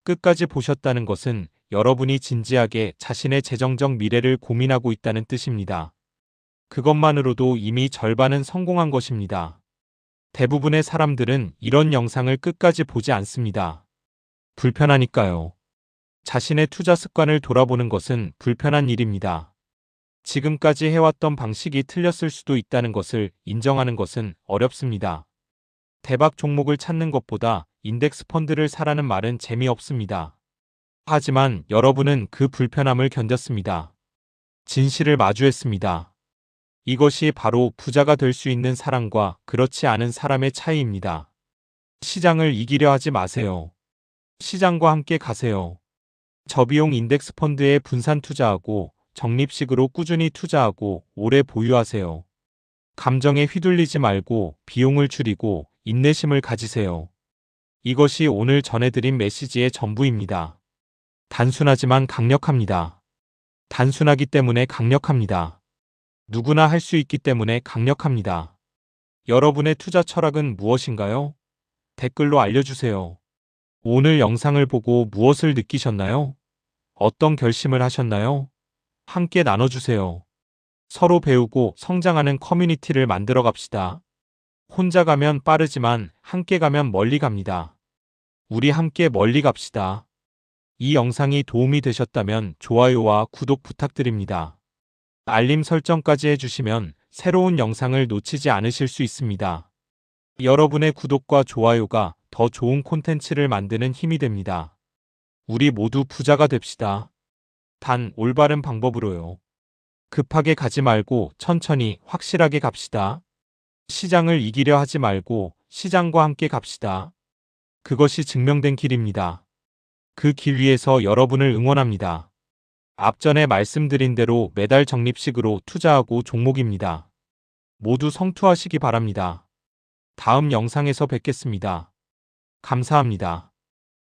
끝까지 보셨다는 것은 여러분이 진지하게 자신의 재정적 미래를 고민하고 있다는 뜻입니다. 그것만으로도 이미 절반은 성공한 것입니다. 대부분의 사람들은 이런 영상을 끝까지 보지 않습니다. 불편하니까요. 자신의 투자 습관을 돌아보는 것은 불편한 일입니다. 지금까지 해왔던 방식이 틀렸을 수도 있다는 것을 인정하는 것은 어렵습니다. 대박 종목을 찾는 것보다 인덱스 펀드를 사라는 말은 재미없습니다. 하지만 여러분은 그 불편함을 견뎠습니다. 진실을 마주했습니다. 이것이 바로 부자가 될 수 있는 사람과 그렇지 않은 사람의 차이입니다. 시장을 이기려 하지 마세요. 시장과 함께 가세요. 저비용 인덱스 펀드에 분산 투자하고 적립식으로 꾸준히 투자하고 오래 보유하세요. 감정에 휘둘리지 말고 비용을 줄이고 인내심을 가지세요. 이것이 오늘 전해드린 메시지의 전부입니다. 단순하지만 강력합니다. 단순하기 때문에 강력합니다. 누구나 할 수 있기 때문에 강력합니다. 여러분의 투자 철학은 무엇인가요? 댓글로 알려주세요. 오늘 영상을 보고 무엇을 느끼셨나요? 어떤 결심을 하셨나요? 함께 나눠주세요. 서로 배우고 성장하는 커뮤니티를 만들어 갑시다. 혼자 가면 빠르지만 함께 가면 멀리 갑니다. 우리 함께 멀리 갑시다. 이 영상이 도움이 되셨다면 좋아요와 구독 부탁드립니다. 알림 설정까지 해주시면 새로운 영상을 놓치지 않으실 수 있습니다. 여러분의 구독과 좋아요가 더 좋은 콘텐츠를 만드는 힘이 됩니다. 우리 모두 부자가 됩시다. 단 올바른 방법으로요. 급하게 가지 말고 천천히 확실하게 갑시다. 시장을 이기려 하지 말고 시장과 함께 갑시다. 그것이 증명된 길입니다. 그 길 위에서 여러분을 응원합니다. 앞전에 말씀드린 대로 매달 적립식으로 투자하고 종목입니다. 모두 성투하시기 바랍니다. 다음 영상에서 뵙겠습니다. 감사합니다.